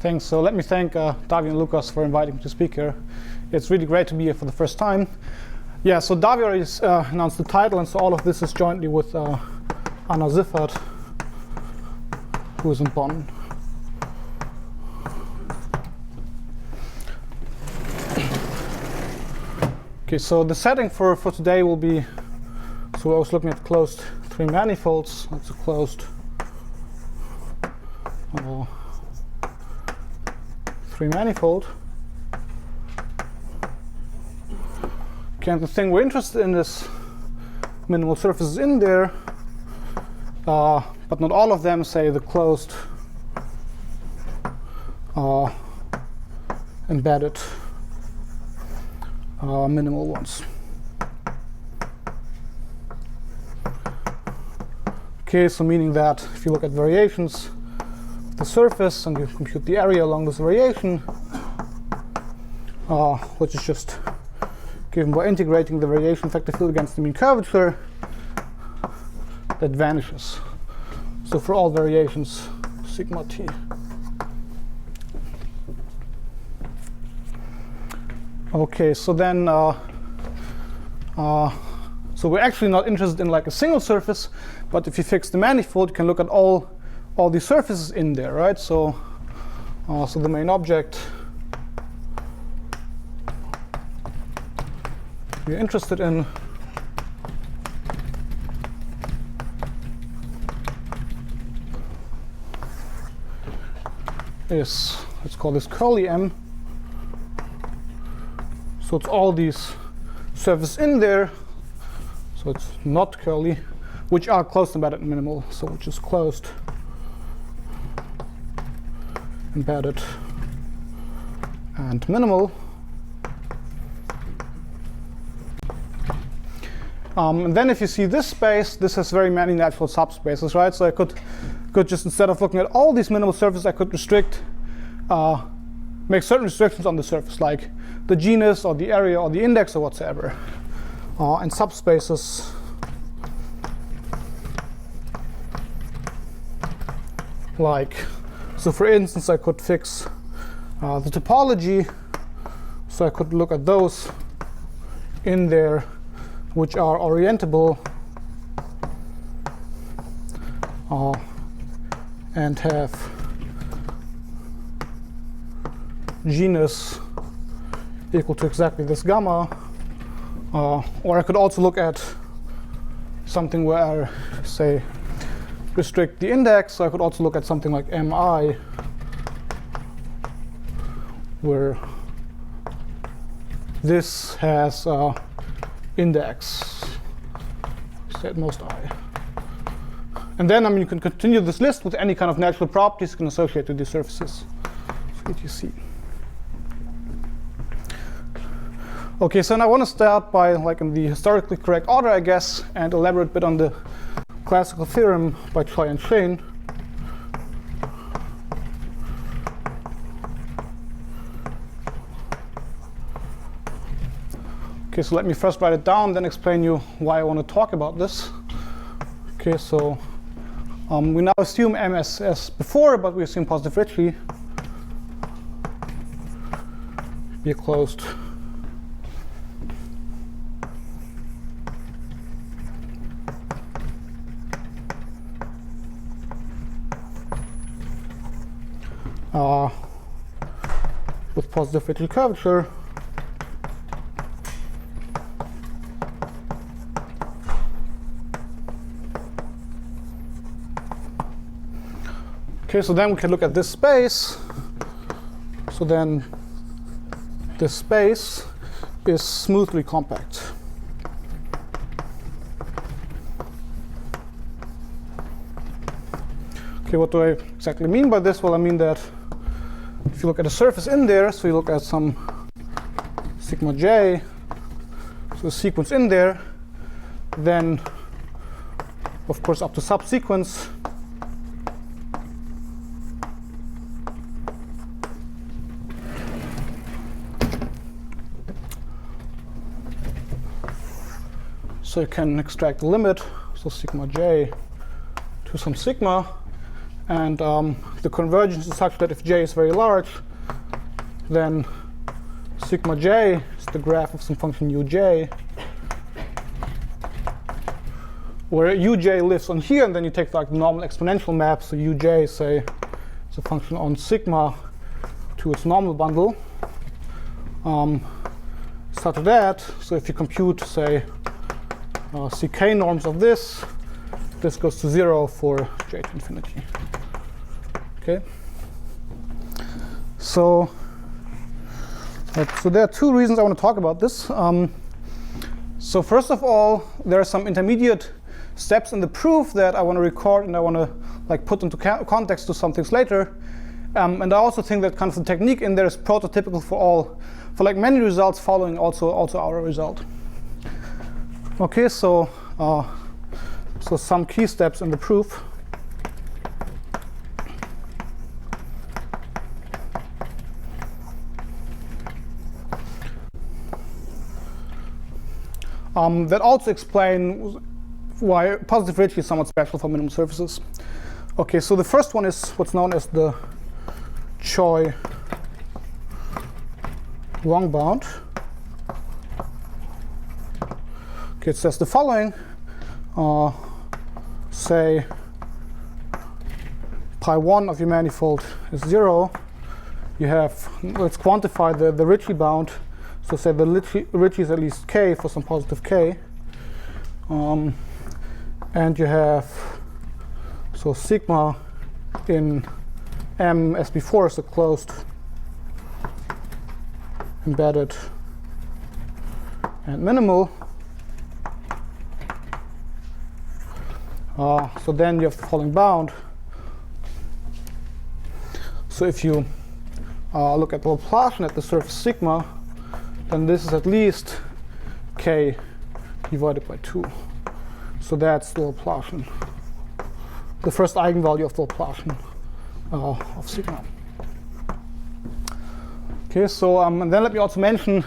Thanks. So let me thank Davi and Lucas for inviting me to speak here. It's really great to be here for the first time. Yeah, so Davi already announced the title, and so all of this is jointly with Anna Ziffert, who is in Bonn. Okay, so the setting for today will be, so I was looking at closed three manifolds. That's a closed three manifold. Okay, and the thing we're interested in is minimal surfaces in there, but not all of them, say the closed embedded minimal ones. Okay, so meaning that if you look at variations of the surface and you compute the area along this variation, which is just given by integrating the variation vector field against the mean curvature, that vanishes. So for all variations, sigma t. Okay, so then, so we're actually not interested in like a single surface, but if you fix the manifold, you can look at all the surfaces in there, right? So, so the main object we're interested in is, let's call this curly M. So it's all these surfaces in there, so it's not curly, which are closed embedded minimal, so which is closed embedded and minimal. And then if you see this space, this has very many natural subspaces, right? So I could just, instead of looking at all these minimal surfaces, I could restrict, make certain restrictions on the surface, like the genus or the area or the index or whatsoever. And subspaces like, so for instance, I could fix the topology, so I could look at those in there which are orientable and have genus equal to exactly this gamma. Or I could also look at something where I, say, restrict the index. So I could also look at something like mi, where this has index, say at most I. And then, I mean, you can continue this list with any kind of natural properties you can associate with these surfaces. So etc. Okay, so now I want to start by, like, in the historically correct order, I guess, and elaborate a bit on the classical theorem by Choi and Schoen. Okay, so let me first write it down, then explain you why I want to talk about this. Okay, so we now assume M as before, but we assume positive Ricci be a closed with positive Ricci curvature. Okay, so then we can look at this space. So then this space is smoothly compact. Okay, what do I exactly mean by this? Well, I mean that if you look at a surface in there, so you look at some sigma j, so a sequence in there, then of course up to subsequence, so you can extract the limit, so sigma j to some sigma, And the convergence is such that if j is very large, then sigma j is the graph of some function uj, where uj lives on here, and then you take like the normal exponential map. So uj, say, is a function on sigma to its normal bundle, such that, so if you compute, say, ck norms of this goes to 0 for j to infinity. Okay. So there are two reasons I want to talk about this. So first of all, there are some intermediate steps in the proof that I want to record, and I want to like put into context to some things later. And I also think that kind of the technique in there is prototypical for like many results following also our result. Okay, so some key steps in the proof. That also explain why positive Ricci is somewhat special for minimum surfaces. Okay, so the first one is what's known as the Schoen-Yau bound. Okay, it says the following. Say pi1 of your manifold is 0. You have, let's quantify the Ricci bound. So say the Ricci is at least k for some positive k. And you have, so sigma in M as before is a closed, embedded, and minimal. So then you have the following bound. So if you look at the Laplacian at the surface sigma, then this is at least k divided by 2. So that's the Laplacian, the first eigenvalue of the Laplacian of sigma. Okay, so and then let me also mention,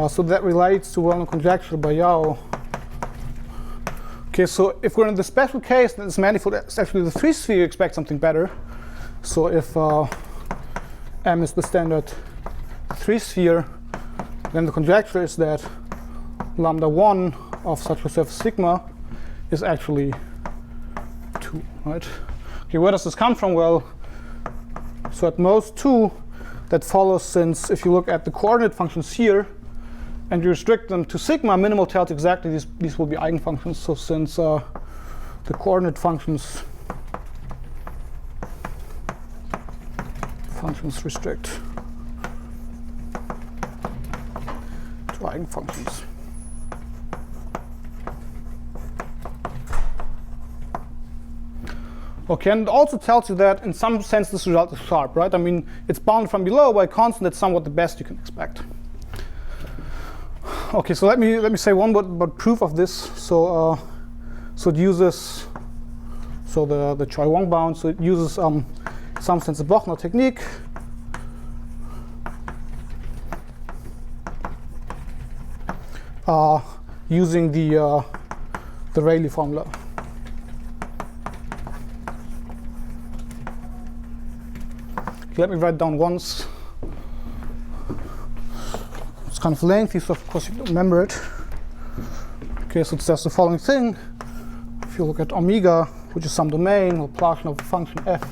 so that relates to well-known conjecture by Yau. Okay, so if we're in the special case that this manifold is actually the 3-sphere, you expect something better. So if M is the standard 3-sphere, then the conjecture is that lambda 1 of such a surface sigma is actually 2, right? Okay, where does this come from? Well, so at most 2, that follows since if you look at the coordinate functions here and you restrict them to sigma, minimal tells exactly these will be eigenfunctions. So since the coordinate functions restrict to eigenfunctions. Okay, and it also tells you that in some sense this result is sharp, right? I mean, it's bounded from below by a constant that's somewhat the best you can expect. Okay, so let me say one word about proof of this. So it uses the Schoen-Yau bound. So it uses in some sense a Bochner technique. Using the Rayleigh formula. Let me write down once. It's kind of lengthy, so of course you don't remember it. Okay, so it says the following thing. If you look at omega, which is some domain, Laplacian of a function f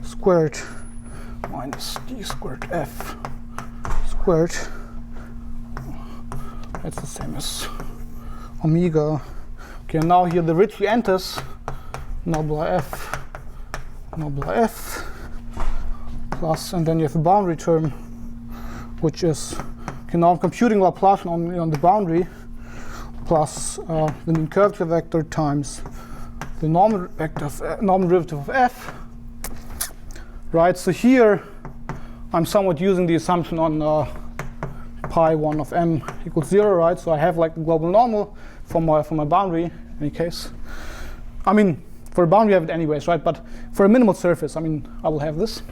squared minus d squared f squared, that's the same as omega. Okay, now here the Ricci enters nobler f plus, and then you have a boundary term, which is, okay, now I'm computing Laplacian on the boundary, plus the mean curvature vector times the normal derivative of f. Right, so here I'm somewhat using the assumption on pi1 of m equals 0, right? So I have like the global normal for my boundary in any case. I mean, for a boundary I have it anyways, right? But for a minimal surface, I mean, I will have this.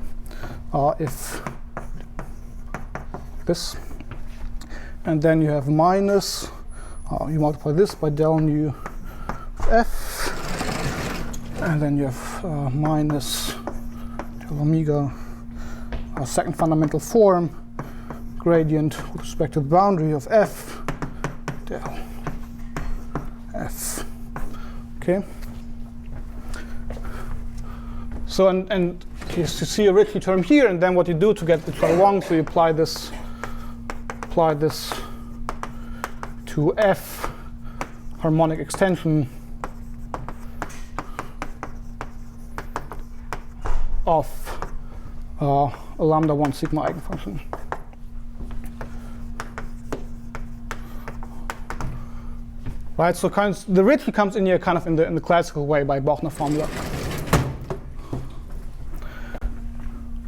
If this, and then you have minus, you multiply this by del nu of f, and then you have minus del omega second fundamental form gradient with respect to the boundary of f del f. Okay. So and you see a Ricci term here, and then what you do to get the Schoen-Yau, so you apply this to f harmonic extension of a lambda 1 sigma eigenfunction. Right, so the Ricci comes in here kind of in the classical way by Bochner formula.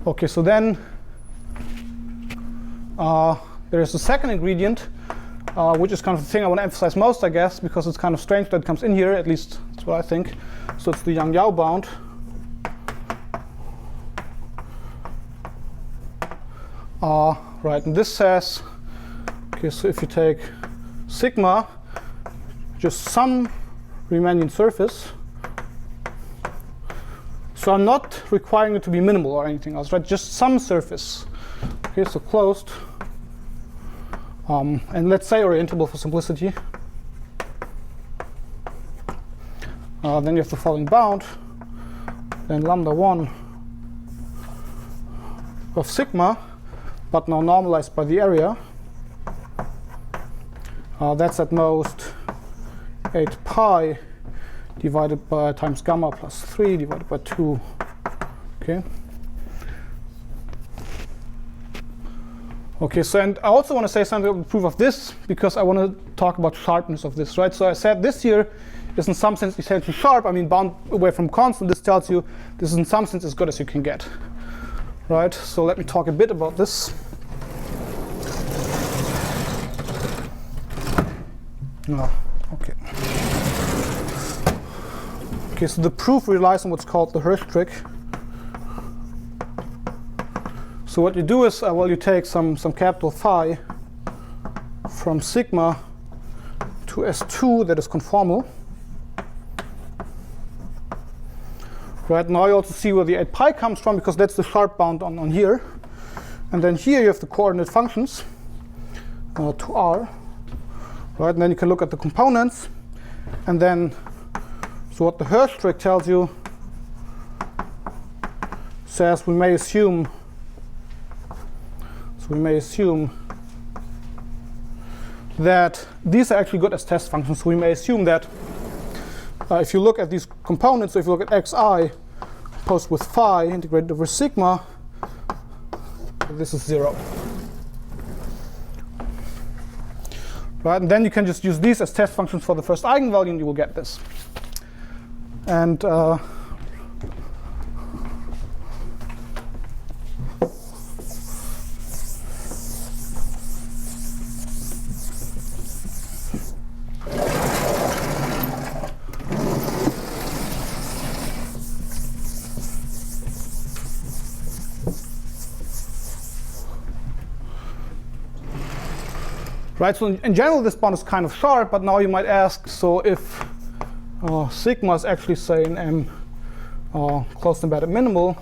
Okay, so then there is the second ingredient, which is kind of the thing I want to emphasize most, I guess, because it's kind of strange that it comes in here, at least that's what I think. So it's the Yang-Yau bound. Right, and this says, okay, so if you take sigma, just some Riemannian surface. So I'm not requiring it to be minimal or anything else, right? Just some surface. Okay, so closed. And let's say orientable for simplicity. Then you have the following bound. Then lambda 1 of sigma, but now normalized by the area. That's at most 8 pi divided by times gamma plus 3 divided by 2. Okay. Okay, so and I also want to say something about the proof of this, because I want to talk about sharpness of this, right? So I said this here is in some sense essentially sharp. I mean, bound away from constant. This tells you this is in some sense as good as you can get, right? So let me talk a bit about this. Okay. Okay, so the proof relies on what's called the Hirsch trick. So what you do is, well, you take some capital phi from sigma to S2 that is conformal. Right, now you also see where the 8 pi comes from, because that's the sharp bound on here. And then here you have the coordinate functions to R. Right, and then you can look at the components, and then, so what the Hirsch trick tells you says we may assume that these are actually good as test functions. So we may assume that if you look at these components, so if you look at xi opposed with phi integrated over sigma, this is 0. Right, and then you can just use these as test functions for the first eigenvalue, and you will get this. And right, so in general this bound is kind of sharp, but now you might ask, so if sigma is actually, say, an M closed embedded minimal,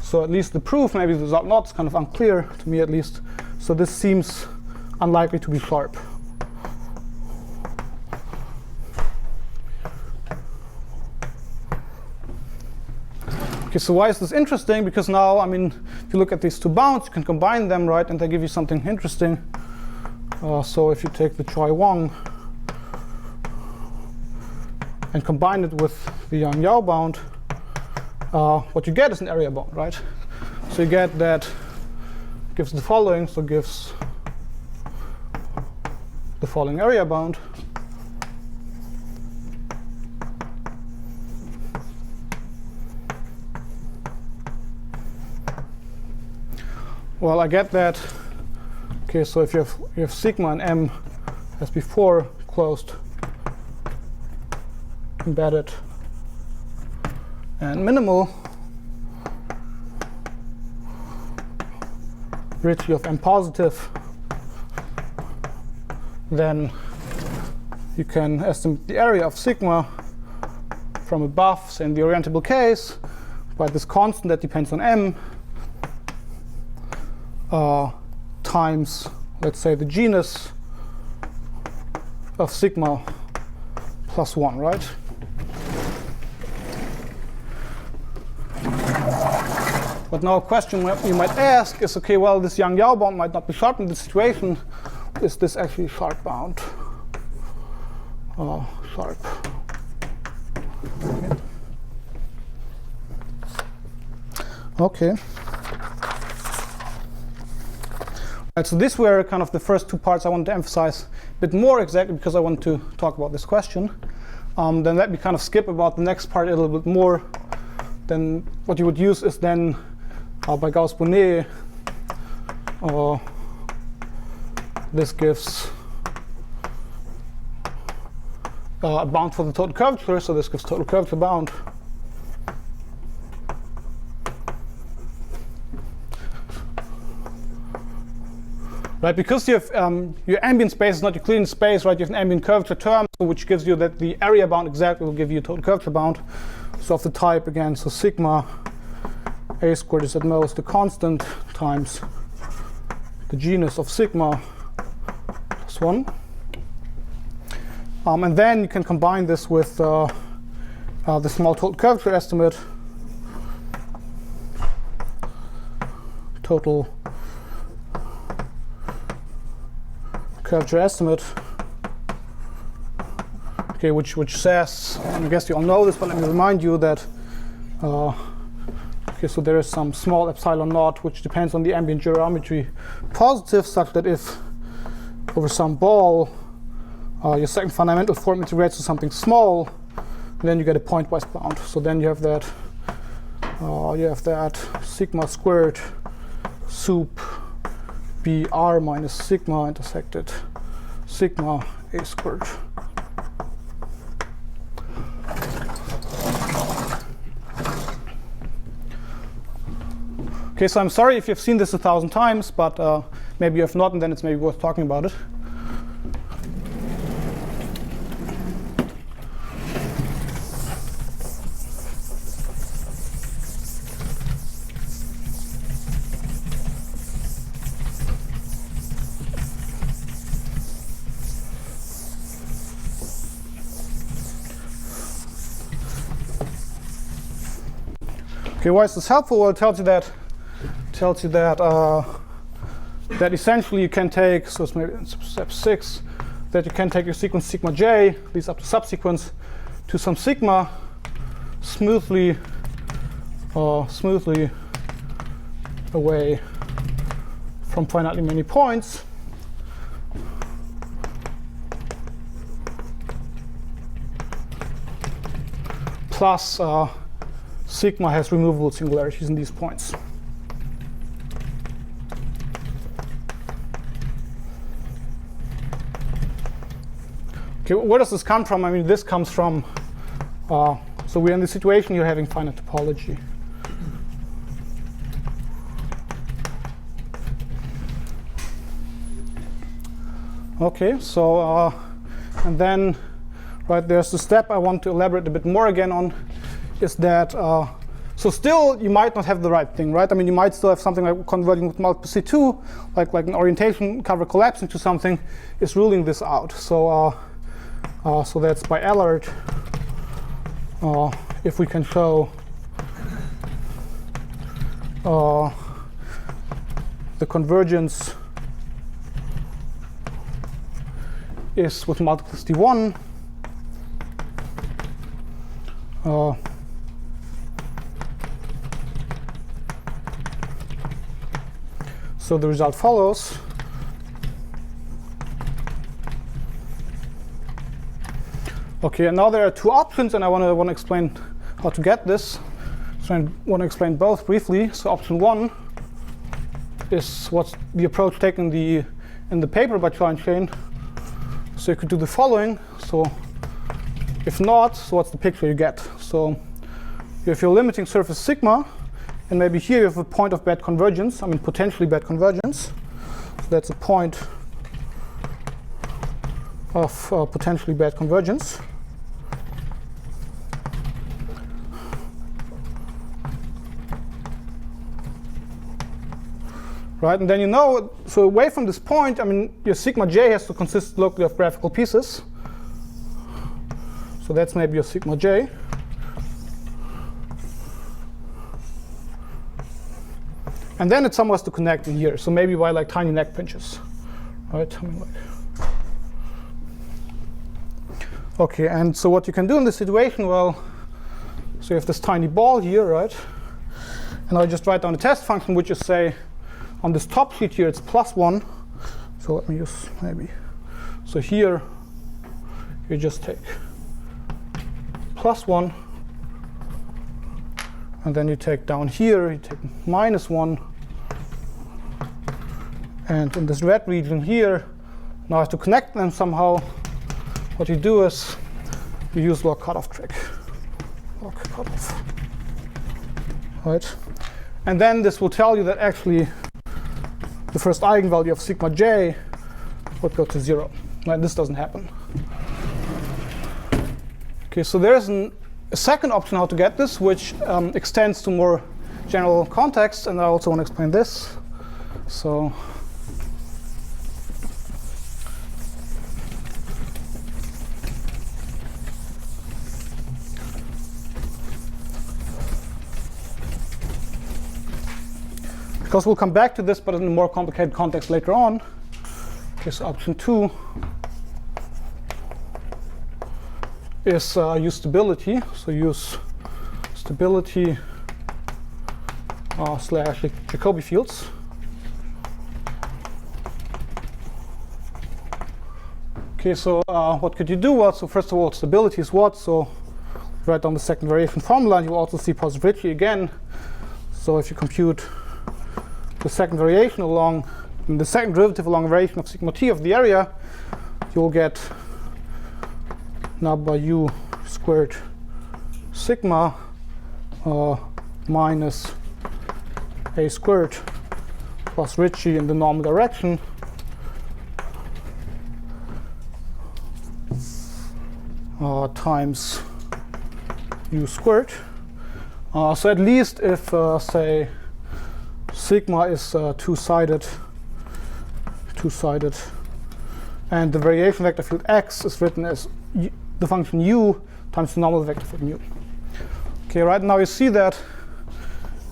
so at least the proof, maybe the result not, is kind of unclear to me at least. So this seems unlikely to be sharp. Okay, so why is this interesting? Because now, I mean, if you look at these two bounds, you can combine them, right, and they give you something interesting. So if you take the Choi-Wang and combine it with the Yang-Yau bound, what you get is an area bound, right? So you get that gives the following, so gives the following area bound. Well, I get that. Okay, so if you have sigma and M as before closed, embedded, and minimal, Ricci of M positive then you can estimate the area of sigma from above, say in the orientable case, by this constant that depends on m times, let's say, the genus of sigma plus 1, right? But now a question you might ask is, okay, well, this Yang-Yau bound might not be sharp in this situation. Is this actually sharp bound? Sharp. Okay. Right, so these were kind of the first two parts I wanted to emphasize a bit more exactly because I want to talk about this question. Then let me kind of skip about the next part a little bit more. Then what you would use is then by Gauss-Bonnet, this gives a bound for the total curvature, so this gives total curvature bound. Right, because you have your ambient space is not Euclidean space, right? You have an ambient curvature term, which gives you that the area bound exactly will give you a total curvature bound. So of the type again, so sigma a squared is at most the constant times the genus of sigma plus 1. And then you can combine this with the small total curvature estimate, total curvature estimate, okay, which says, and I guess you all know this, but let me remind you that okay, so there is some small epsilon naught which depends on the ambient geometry positive, such that if over some ball your second fundamental form integrates to something small, then you get a pointwise bound. So then you have that sigma squared sup br minus sigma intersected sigma a squared. Okay, so I'm sorry if you've seen this 1,000 times, but maybe you have not, and then it's maybe worth talking about it. Okay, why is this helpful? Well, it tells you that that essentially you can take, so it's maybe in step 6, that you can take your sequence sigma j, leads up to subsequence, to some sigma, smoothly away from finitely many points, plus sigma has removable singularities in these points. Okay, where does this come from? I mean, this comes from, so we're in the situation you're having finite topology. Okay, so, and then, right, there's the step I want to elaborate a bit more again on, is that, so still you might not have the right thing, right? I mean, you might still have something like converging with multiplicity 2, like an orientation cover collapsing to something is ruling this out. So, so that's by Allard, if we can show the convergence is with multiplicity 1, so the result follows. Okay, and now there are two options, and I want to explain how to get this. So I want to explain both briefly. So option 1 is what's the approach taken in the paper by Chow and Shane. So you could do the following. So if not, so what's the picture you get? So you have your limiting surface sigma, and maybe here you have a point of bad convergence. I mean, potentially bad convergence. So that's a point of potentially bad convergence. Right, and then you know, so away from this point, I mean, your sigma j has to consist locally of graphical pieces. So that's maybe your sigma j. And then it somehow has to connect in here. So maybe by like tiny neck pinches. Right? I mean, like. Okay, and so what you can do in this situation, well, so you have this tiny ball here, right? And I'll just write down a test function, which is say, on this top sheet here, it's +1. So let me use maybe. So here, you just take +1. And then you take down here, you take -1. And in this red region here, now I have to connect them somehow. What you do is you use log cutoff trick. Log cutoff. Right? And then this will tell you that actually the first eigenvalue of sigma j would go to 0. Right? This doesn't happen. Okay, so there's a second option how to get this, which extends to more general context, and I also want to explain this. So because we'll come back to this, but in a more complicated context later on. Okay, so option 2 is use stability. So use stability slash Jacobi fields. Okay, so what could you do? Well, so first of all, stability is what? So write down the second variation formula, and you will also see positive Ricci again. So if you compute the second variation along, the second derivative along a variation of sigma t of the area, you'll get now by u squared sigma minus a squared plus Ricci in the normal direction times u squared. So at least if, say, sigma is two-sided, and the variation vector field x is written as the function u times the normal vector field mu. Okay, right now you see that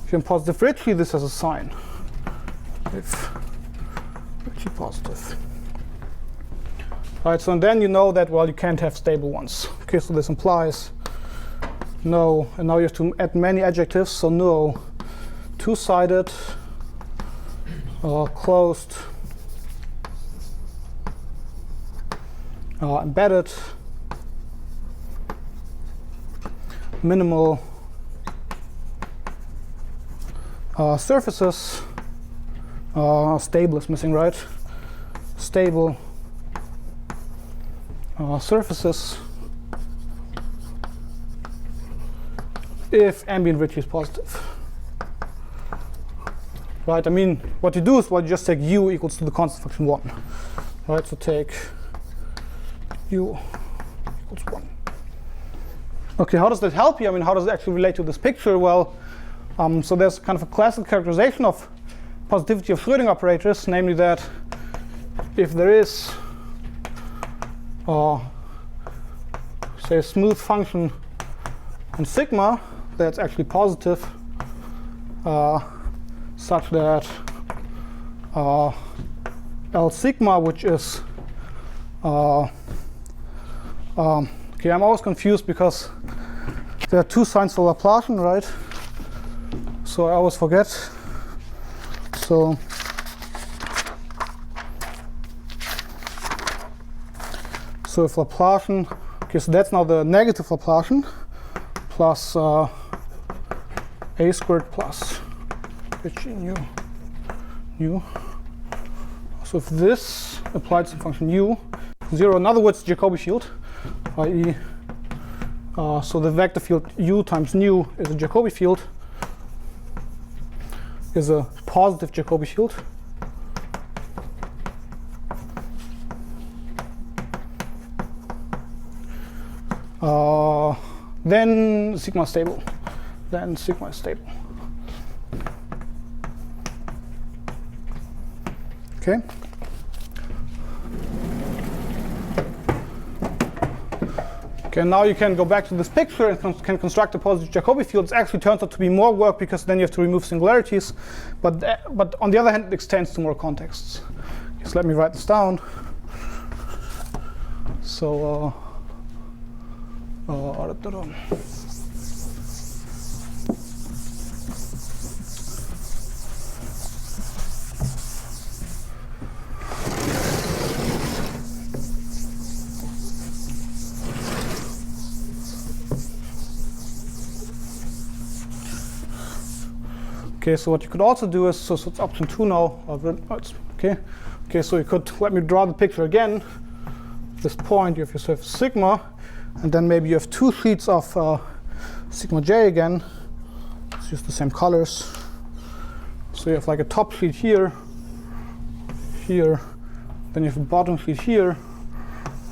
if you have positive Ricci, this has a sign. If Ricci positive. Right, so and then you know that, well, you can't have stable ones. Okay, so this implies no, and now you have to add many adjectives, so no, two-sided, closed, embedded, minimal surfaces. Stable is missing, right? Stable surfaces if ambient Ricci is positive. Right, I mean, what you do is, well, you just take u equals to the constant function 1. Right, so take u equals 1. Okay, how does that help you? I mean, how does it actually relate to this picture? Well, so there's kind of a classical characterization of positivity of Schrödinger operators, namely that if there is, say, a smooth function in sigma that's actually positive, such that L sigma, which is okay, I'm always confused because there are two signs for Laplacian, right? So I always forget. So if Laplacian, okay, so that's now the negative Laplacian plus a squared plus Ricci nu. So if this applied to the function u 0, in other words, Jacobi field, i.e. So the vector field u times nu is a Jacobi field, is a positive Jacobi field. then sigma is stable. Then sigma is stable. Okay. Okay, now you can go back to this picture and can construct a positive Jacobi field. It actually turns out to be more work because then you have to remove singularities. But on the other hand, it extends to more contexts. Okay, so let me write this down. So, okay, so what you could also do is, so it's option 2 now. Okay, so you could, let me draw the picture again. At this point, you have your surface sigma, and then maybe you have 2 sheets of sigma j again. Let's use the same colors. So you have like a top sheet here, here, then you have a bottom sheet here,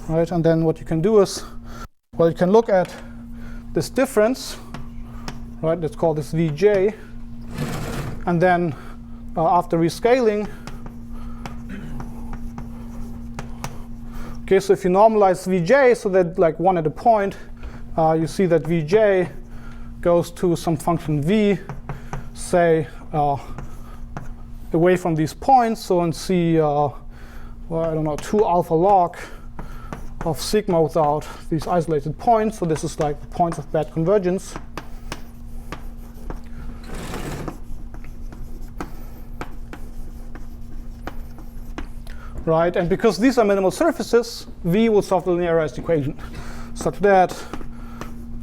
right? And then what you can do is, well, you can look at this difference, right? Let's call this Vj. And then after rescaling, okay, so if you normalize Vj so that like 1 at a point, you see that Vj goes to some function v, say away from these points. So and see, well, I don't know, 2 alpha log of sigma without these isolated points. So this is like the points of bad convergence. Right, and because these are minimal surfaces, V will solve the linearized equation such that,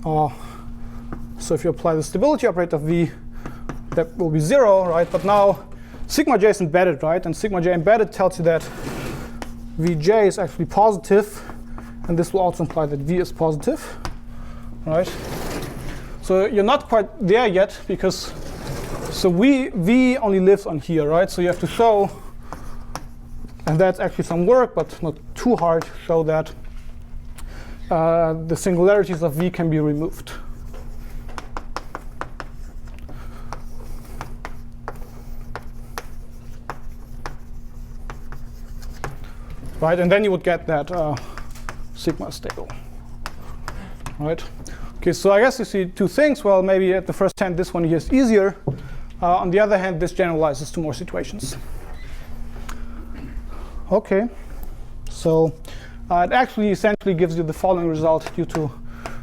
so if you apply the stability operator V, that will be 0, right? But now sigma j is embedded, right? And sigma j embedded tells you that Vj is actually positive, and this will also imply that V is positive, right? So you're not quite there yet because, so V only lives on here, right? So you have to show, and that's actually some work, but not too hard, show that the singularities of V can be removed. Right, and then you would get that sigma is stable. Right. Okay, so I guess you see 2 things. Well, maybe at the first hand, this one here is easier. On the other hand, this generalizes to more situations. Okay, so it actually essentially gives you the following result due to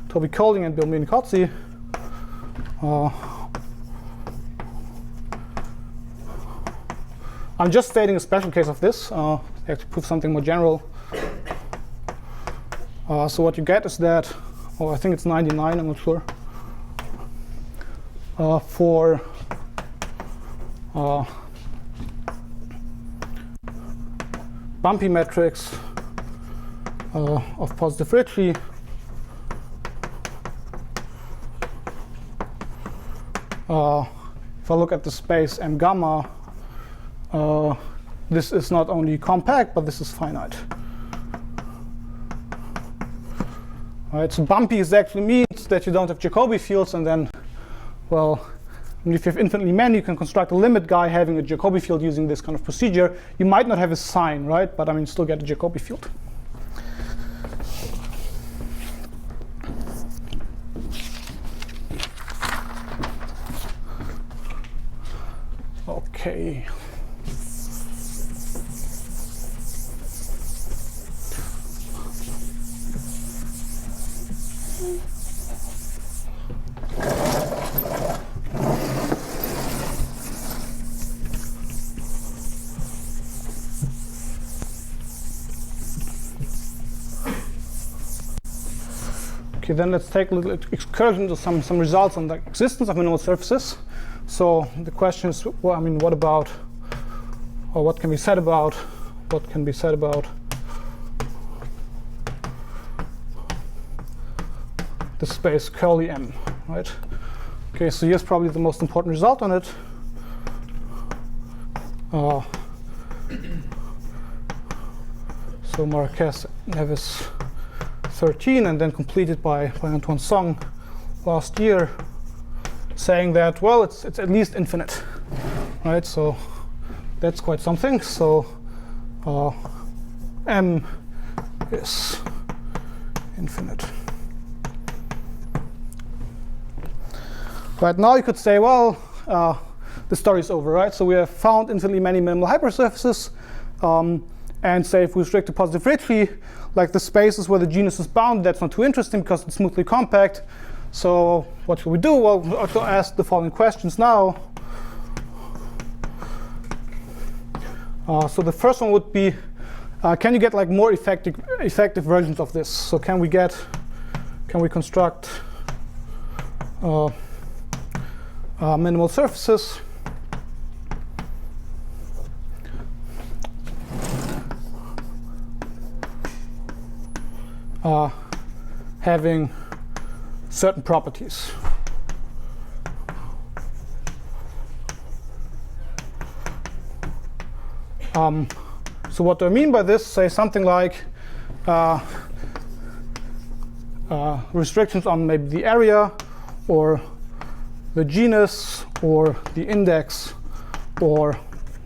Toby Colding and Bill Minicozzi. I'm just stating a special case of this. I have to prove something more general. So what you get is that, oh, I think it's 99, I'm not sure. For bumpy metrics of positive Ricci, if I look at the space M gamma, this is not only compact, but this is finite. All right, so bumpy actually means that you don't have Jacobi fields, and then, well, if you have infinitely many, you can construct a limit guy having a Jacobi field using this kind of procedure. You might not have a sign, right? But I mean, still get a Jacobi field. Okay. Okay, then let's take a little excursion to some results on the existence of minimal surfaces. So the question is, well, I mean, what about, or what can be said about the space curly M, right? Okay, so here's probably the most important result on it. So Marquez, Nevis, 13 and then completed by Antoine Song last year, saying that, well, it's at least infinite, right? So that's quite something. So M is infinite. Right, now you could say, well, the story is over, right? So we have found infinitely many minimal hypersurfaces, and say if we restrict to positive Ricci, like the spaces where the genus is bound, that's not too interesting because it's smoothly compact. So what should we do? Well, we'll also ask the following questions now. So the first one would be, can you get like more effective versions of this? So can we construct minimal surfaces having certain properties? So what do I mean by this? Say something like restrictions on maybe the area or the genus or the index or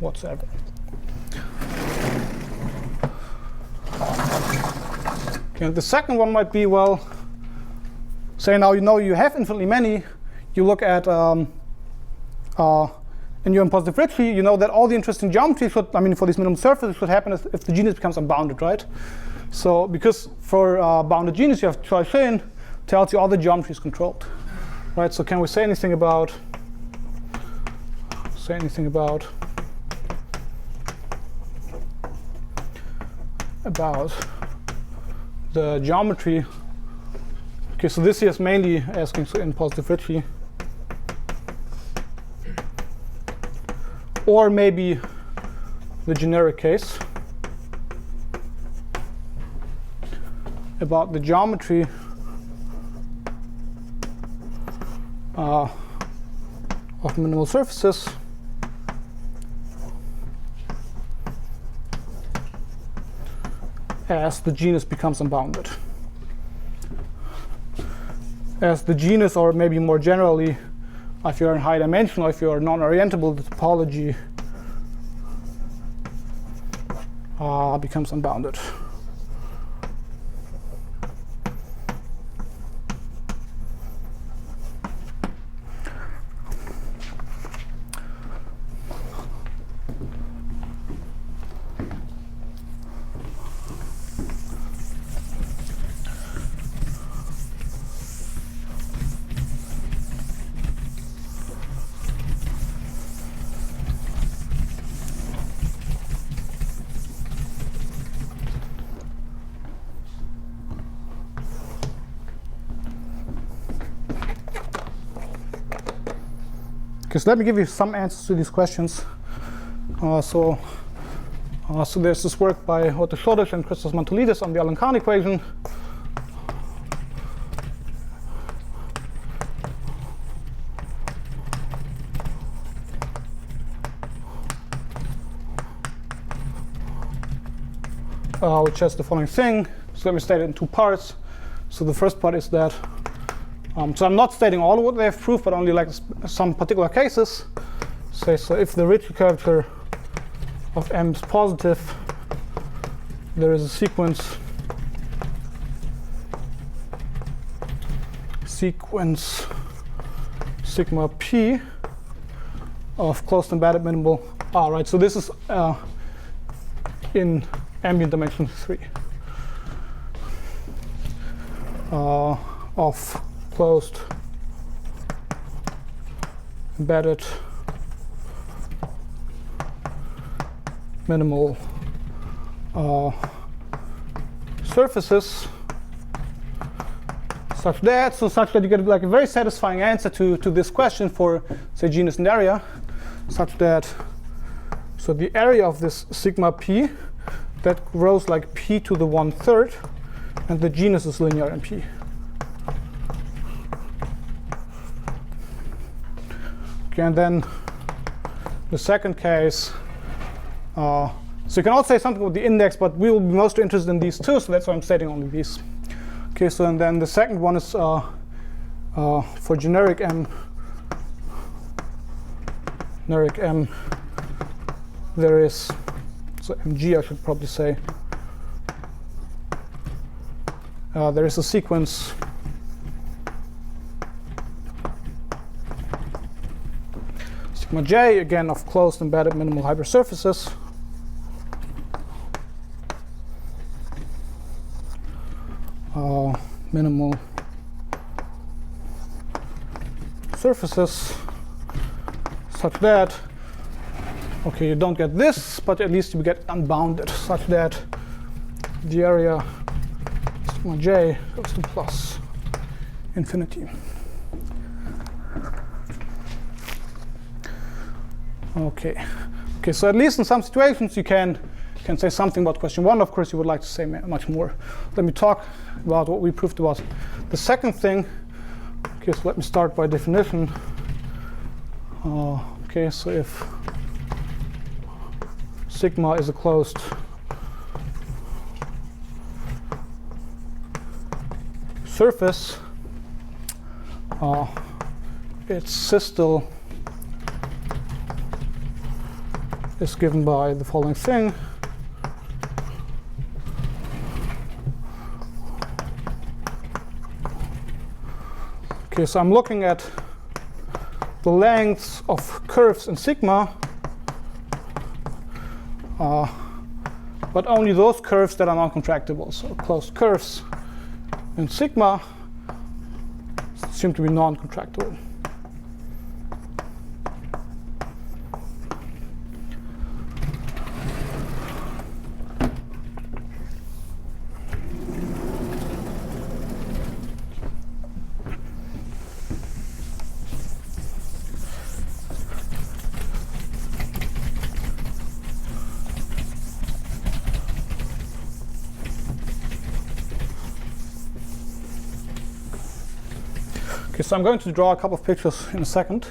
whatsoever. Okay, and the second one might be, well, say now you know you have infinitely many, you look at and you're in positive Ricci, you know that all the interesting geometry should, I mean, for these minimum surfaces should happen if the genus becomes unbounded, right? So because for bounded genus, you have Schoen-Yau tells you all the geometry is controlled, right? So can we say anything about the geometry? Okay, so this here is mainly asking in positive Ricci. Or maybe the generic case about the geometry of minimal surfaces as the genus becomes unbounded. As the genus, or maybe more generally, if you're in high dimension or if you're non-orientable, the topology becomes unbounded. Okay, so let me give you some answers to these questions. So there's this work by Otto Schodesch and Christos Mantoulides on the Alenkane equation. Which has the following thing. So let me state it in two parts. So the first part is that so I'm not stating all of what they have proved, but only like some particular cases. Say, so if the Ricci curvature of M is positive, there is a sequence sigma p of closed embedded minimal R, right? So this is in ambient dimension 3 of closed embedded minimal surfaces such that you get like a very satisfying answer to this question for, say, genus and area, such that so the area of this sigma p that grows like p to the 1/3, and the genus is linear in p. Okay, and then the second case, so you can also say something with the index, but we will be mostly interested in these two, so that's why I'm stating only these. Okay, so and then the second one is for generic M. Generic M, there is, so Mg I should probably say, there is a sequence sigma j, again, of closed embedded minimal hypersurfaces. Minimal surfaces such that, okay, you don't get this, but at least you get unbounded, such that the area sigma j goes to plus infinity. Okay, so at least in some situations you can say something about question 1. Of course, you would like to say much more. Let me talk about what we proved about the second thing. Okay, so let me start by definition. Okay, so if sigma is a closed surface, its systole is given by the following thing. Okay, so I'm looking at the lengths of curves in sigma, but only those curves that are non-contractible. So closed curves in sigma seem to be non-contractible. Okay, so I'm going to draw a couple of pictures in a second.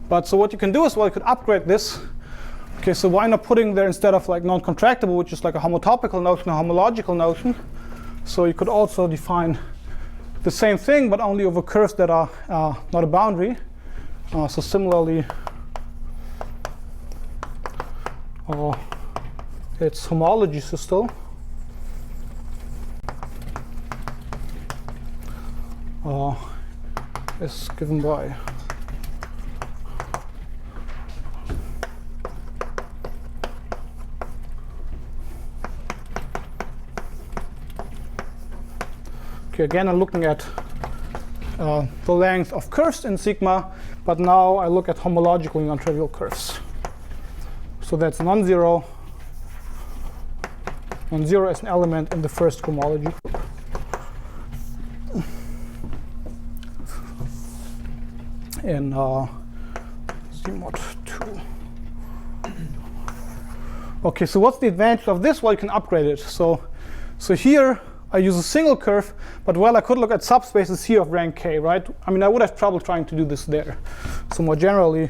But so what you can do is, well, you could upgrade this. Okay, so why not putting there, instead of like non-contractible, which is like a homotopical notion, a homological notion. So you could also define the same thing, but only over curves that are not a boundary. So similarly, its homology systole is given by okay, again I'm looking at the length of curves in sigma, but now I look at homologically non-trivial curves. So that's non-zero. Non-zero as an element in the first homology group. In Z-mod 2. Okay, so what's the advantage of this? Well, you can upgrade it. So here I use a single curve, but well, I could look at subspaces here of rank k, right? I mean, I would have trouble trying to do this there. So more generally,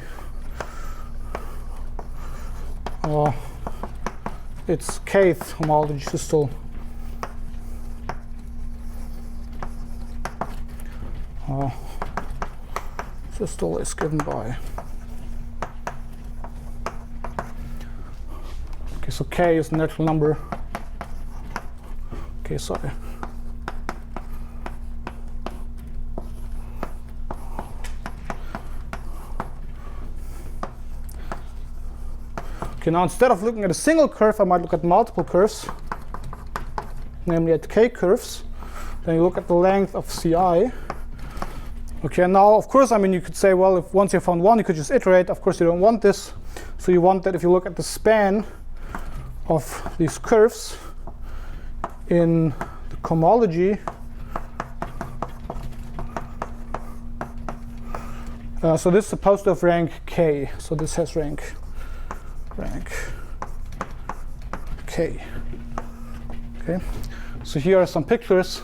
it's kth homology systole. Systole is given by, okay, so k is the natural number. Okay, sorry. Okay, now instead of looking at a single curve, I might look at multiple curves, namely at k curves. Then you look at the length of ci. Okay, and now, of course, I mean, you could say, well, if once you found one, you could just iterate. Of course, you don't want this. So you want that if you look at the span of these curves in the cohomology, so this is supposed to have rank k. So this has rank k. Okay, so here are some pictures.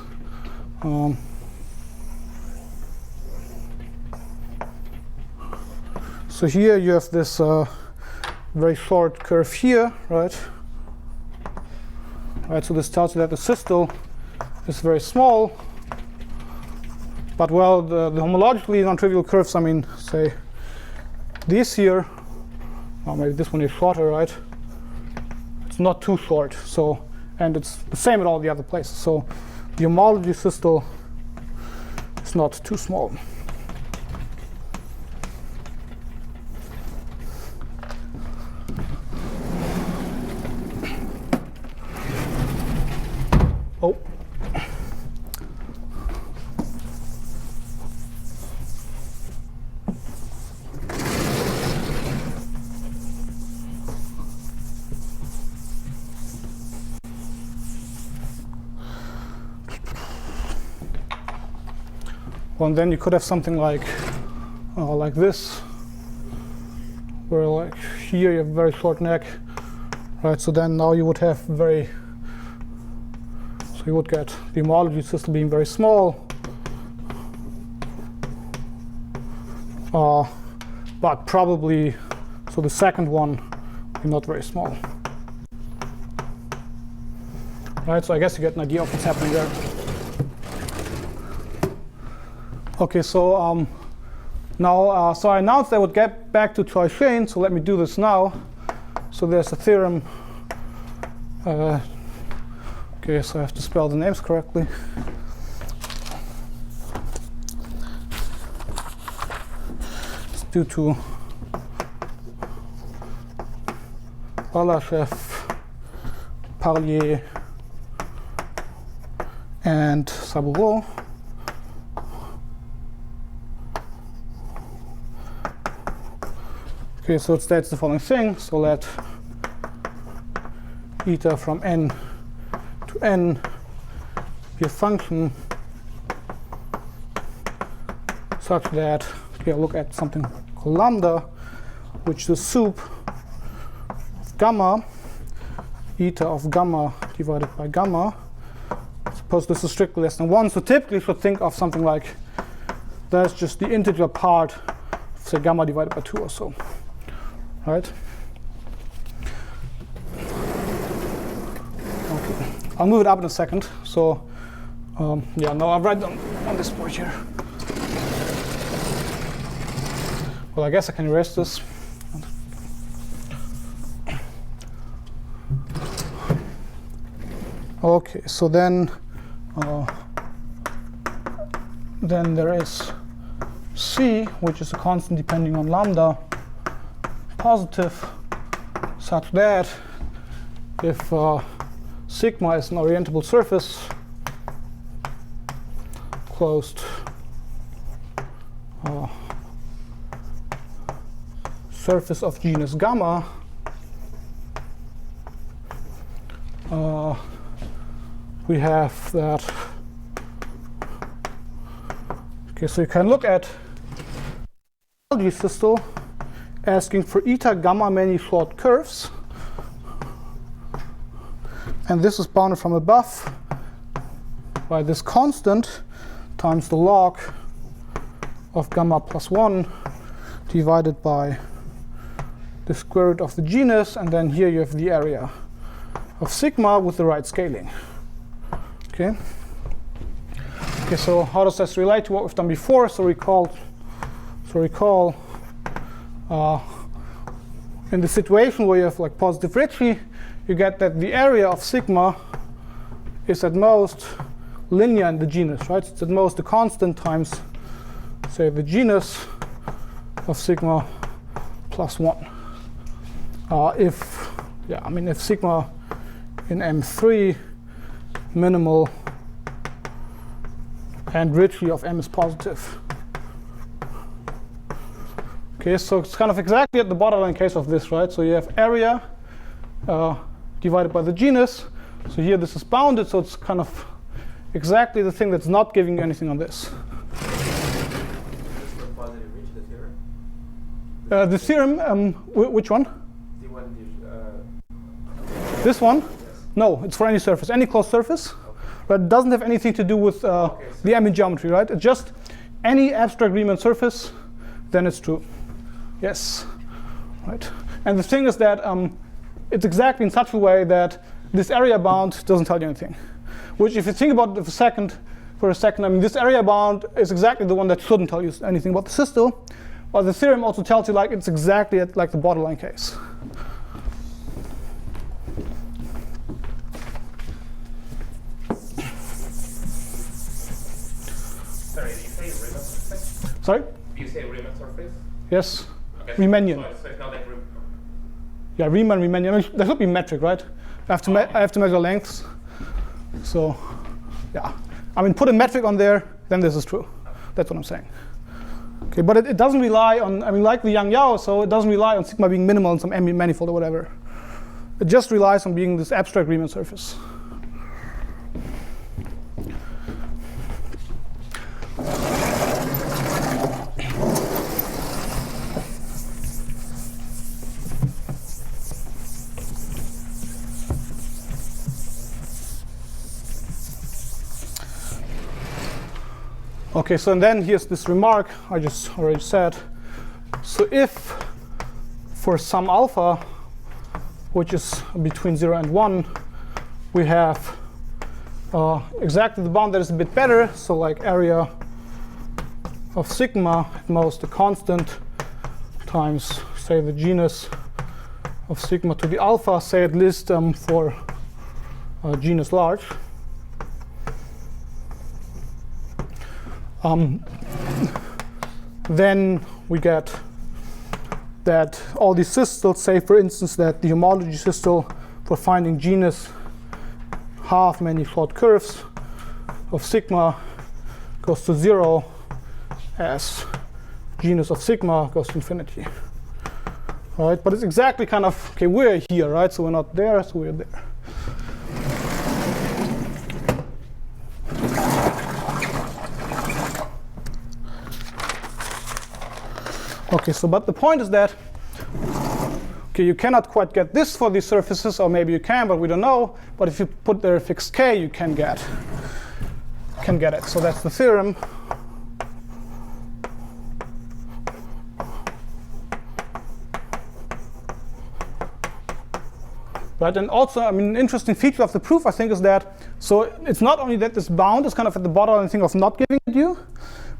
So here you have this very short curve here, right? Right. So this tells you that the systole is very small. But well, the homologically non-trivial curves, I mean, say these here, or maybe this one is shorter, right? It's not too short, so, and it's the same at all the other places. So the homology systole is not too small. Oh. Well, and then you could have something like this, where like here you have a very short neck, right? So then now you would have very, so you would get the homology systole being very small, but probably, so the second one not very small, right? So I guess you get an idea of what's happening there. Okay, so now, so I announced I would get back to Schoen, so let me do this now. So there's a theorem. Okay, so I have to spell the names correctly. It's due to Balashov, Parlier, and Saboureau. Okay, so it states the following thing. So let eta from n to n be a function such that, okay, I'll look at something called lambda, which is the sup of gamma, eta of gamma divided by gamma. Suppose this is strictly less than 1. So typically you should think of something like that's just the integer part of, say, gamma divided by 2 or so. Right? Okay. I'll move it up in a second. So, yeah, no, I'll write on this board here. Well, I guess I can erase this. Okay, so then there is C, which is a constant depending on lambda, positive, such that if sigma is an orientable surface closed surface of genus gamma, we have that. Okay, so you can look at homology systole asking for eta gamma many short curves, and this is bounded from above by this constant times the log of gamma plus 1 divided by the square root of the genus, and then here you have the area of sigma with the right scaling. Okay. Okay, so how does this relate to what we've done before? So recall in the situation where you have like positive Ricci, you get that the area of sigma is at most linear in the genus, right? It's at most the constant times, say, the genus of sigma plus 1. If sigma in M3 minimal and Ricci of M is positive. Okay, so it's kind of exactly at the borderline case of this, right? So you have area divided by the genus. So here this is bounded, so it's kind of exactly the thing that's not giving you anything on this. Positive Ricci, the theorem? The theorem, which one? The one this one? Yes. No, it's for any surface, any closed surface. But it doesn't have anything to do with the ambient geometry, right? It's just any abstract Riemann surface, then it's true. Yes, right. And the thing is that it's exactly in such a way that this area bound doesn't tell you anything. Which, if you think about it for a second, for a second. I mean, this area bound is exactly the one that shouldn't tell you anything about the systole, but the theorem also tells you like it's exactly at like the borderline case. Sorry, did you say Riemann surface? Sorry? Do you say Riemann surface? Yes. Okay. Riemannian. So it's not like Yeah, Riemannian. I mean, there should be metric, right? I have to measure lengths. So, yeah. I mean, put a metric on there, then this is true. That's what I'm saying. Okay, but it doesn't rely on, I mean, like the Yang-Yau, so it doesn't rely on sigma being minimal in some ambient manifold or whatever. It just relies on being this abstract Riemann surface. Okay, so and then here's this remark I just already said. So if for some alpha, which is between 0 and 1, we have exactly the bound that is a bit better, so like area of sigma, at most a constant, times, say, the genus of sigma to the alpha, say at least for genus large. Then we get that all these systoles, say for instance that the homology systole for finding genus half manifold curves of sigma goes to 0 as genus of sigma goes to infinity. All right, but it's exactly kind of, okay, we're here, right? So we're not there, so we're there. Okay, so but the point is that, okay, you cannot quite get this for these surfaces, or maybe you can, but we don't know. But if you put there a fixed k, you can get it. So that's the theorem. Right, and also, I mean, an interesting feature of the proof, I think, is that, so it's not only that this bound is kind of at the borderline thing of not giving it you,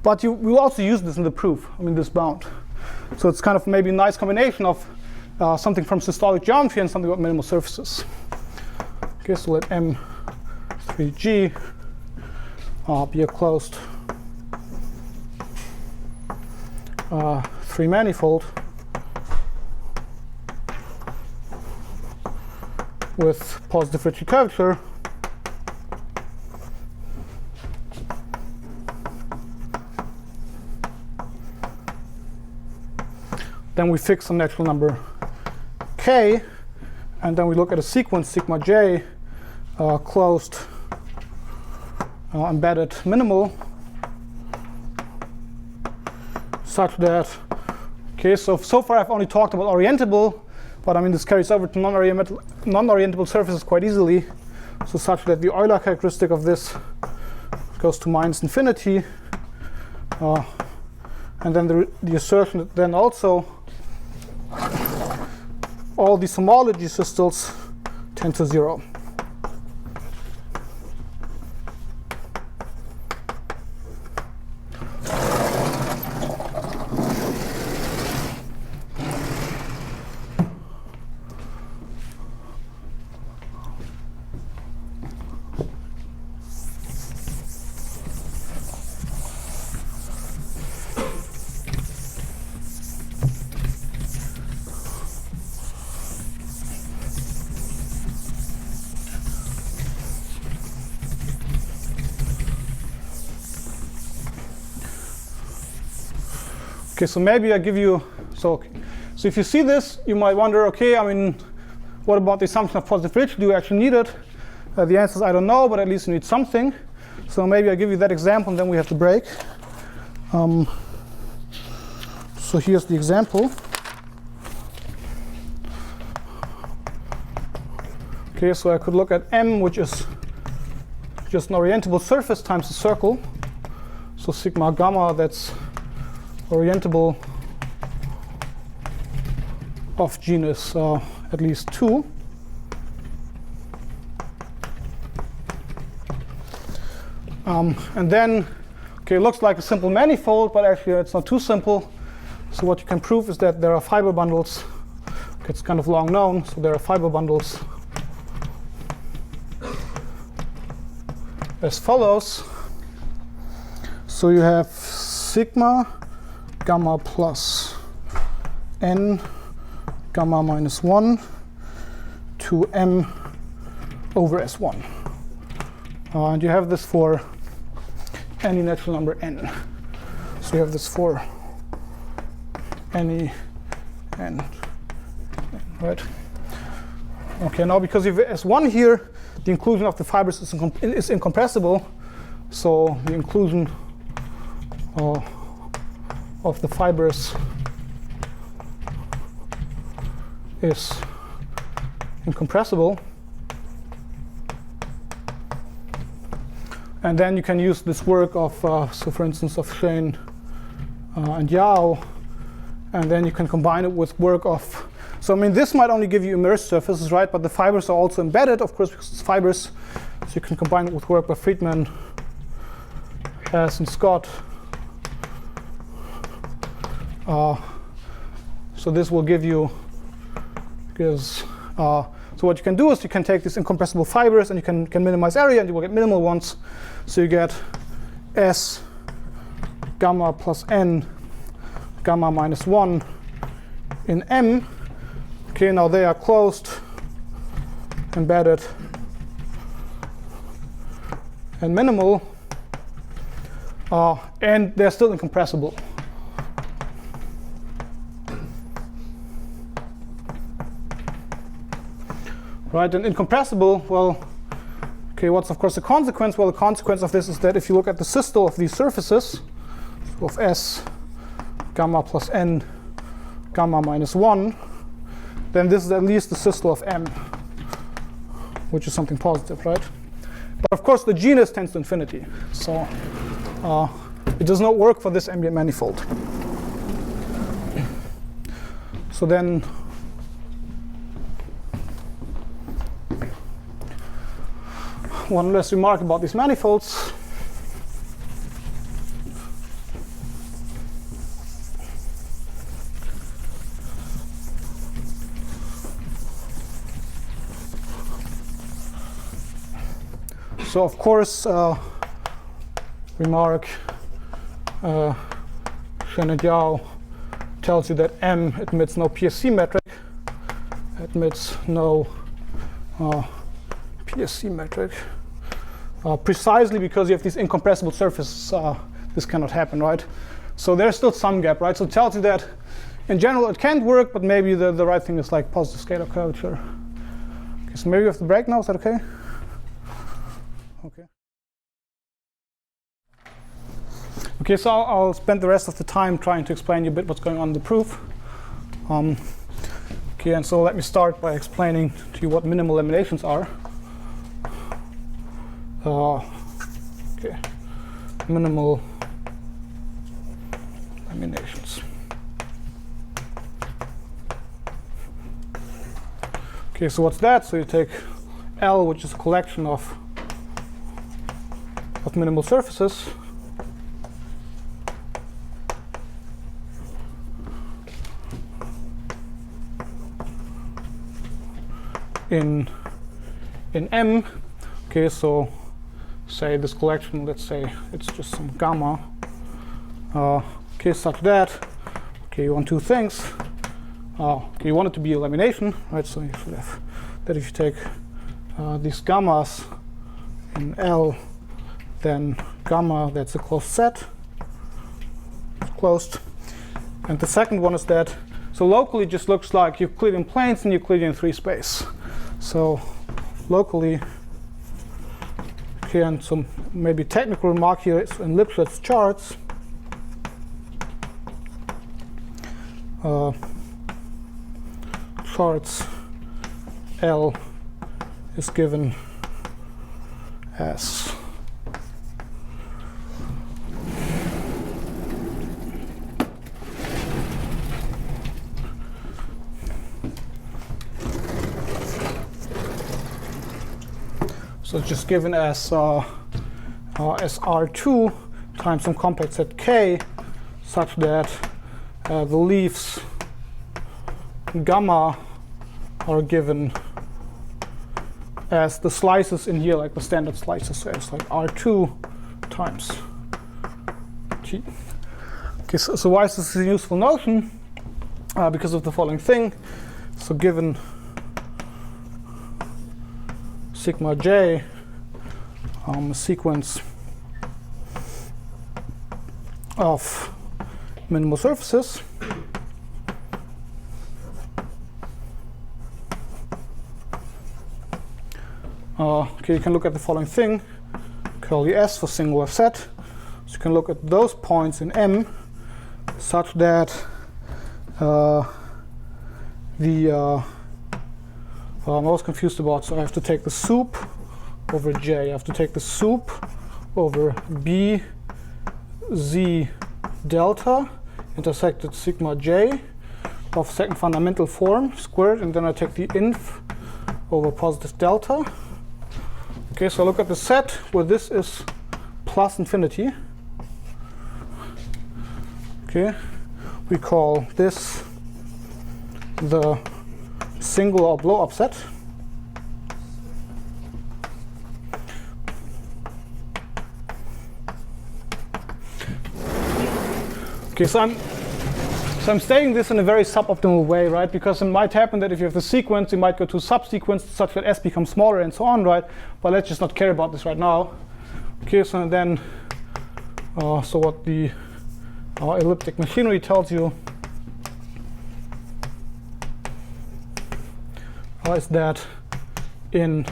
but we will also use this in the proof, I mean, this bound. So it's kind of maybe a nice combination of something from systolic geometry and something about minimal surfaces. Okay, so let M3G be a closed 3-manifold with positive Ricci curvature. Then we fix some natural number k, and then we look at a sequence sigma j closed embedded minimal, such that, okay, so far I've only talked about orientable, but I mean this carries over to non-orientable surfaces quite easily, so such that the Euler characteristic of this goes to minus infinity, and then the assertion that then also all these homology systoles tend to 0. Okay, so maybe I give you, so if you see this, you might wonder, okay, I mean, what about the assumption of positive Ricci? Do you actually need it? The answer is I don't know, but at least you need something. So maybe I give you that example, and then we have to break. So here's the example. Okay, so I could look at M, which is just an orientable surface times a circle. So sigma gamma, that's orientable of genus at least 2. And then, okay, it looks like a simple manifold, but actually it's not too simple. So what you can prove is that there are fiber bundles. Okay, it's kind of long known, so there are fiber bundles as follows. So you have sigma gamma plus n gamma minus 1 to m over s1. And you have this for any natural number n. So you have this for any n, right? Okay, now because you have s1 here, the inclusion of the fibers is incompressible. So the inclusion of the fibers is incompressible. And then you can use this work of, so for instance, of Schoen and Yau, and then you can combine it with work of, so I mean, this might only give you immersed surfaces, right? But the fibers are also embedded, of course, because it's fibers. So you can combine it with work by Friedman, Hess, and Scott. So this will give you, so what you can do is you can take these incompressible fibers and you can minimize area and you will get minimal ones. So you get S gamma plus n gamma minus 1 in M. Okay, now they are closed, embedded, and minimal, and they're still incompressible. Right, and incompressible, well, okay, what's of course the consequence? Well, the consequence of this is that if you look at the systole of these surfaces, so of S gamma plus n gamma minus 1, then this is at least the systole of M, which is something positive, right? But of course the genus tends to infinity, so it does not work for this ambient manifold. So then one less remark about these manifolds. So of course, remark, Schoen-Yau tells you that M admits no PSC metric, admits no PSC metric, precisely because you have these incompressible surfaces. This cannot happen, right? So there's still some gap, right? So it tells you that in general it can't work, but maybe the right thing is like positive scalar curvature. Okay, so maybe we have to break now. Is that okay? Okay. Okay, so I'll spend the rest of the time trying to explain you a bit what's going on in the proof. Okay, and so let me start by explaining to you what minimal laminations are. Okay, minimal laminations. Okay, so what's that? So you take L, which is a collection of minimal surfaces, in M. Okay, so say this collection, let's say it's just some gamma. Okay, such that, okay, you want two things. Okay, you want it to be a lamination, right? So you should have that if you take these gammas in L, then gamma, that's a closed set. It's closed. And the second one is that, so locally it just looks like Euclidean planes and Euclidean 3 space. So locally, okay, and some maybe technical remark here is in Lipschitz charts. Charts L is given as so it's just given as as R2 times some compact set K, such that the leaves gamma are given as the slices in here, like the standard slices, so it's like R2 times T. Okay, so why is this a useful notion? Because of the following thing. So given sigma j, a sequence of minimal surfaces, okay, you can look at the following thing, curly S for singular set. So you can look at those points in M such that I'm always confused about, so I have to take the soup over J. I have to take the soup over B, Z, delta, intersected sigma J of second fundamental form squared, and then I take the inf over positive delta. Okay, so look at the set where this is plus infinity. Okay, we call this the singular or blow-up set. Okay, so I'm stating this in a very suboptimal way, right? Because it might happen that if you have the sequence, you might go to subsequence such that S becomes smaller and so on, right? But let's just not care about this right now. Okay, so then, so what the elliptic machinery tells you is that in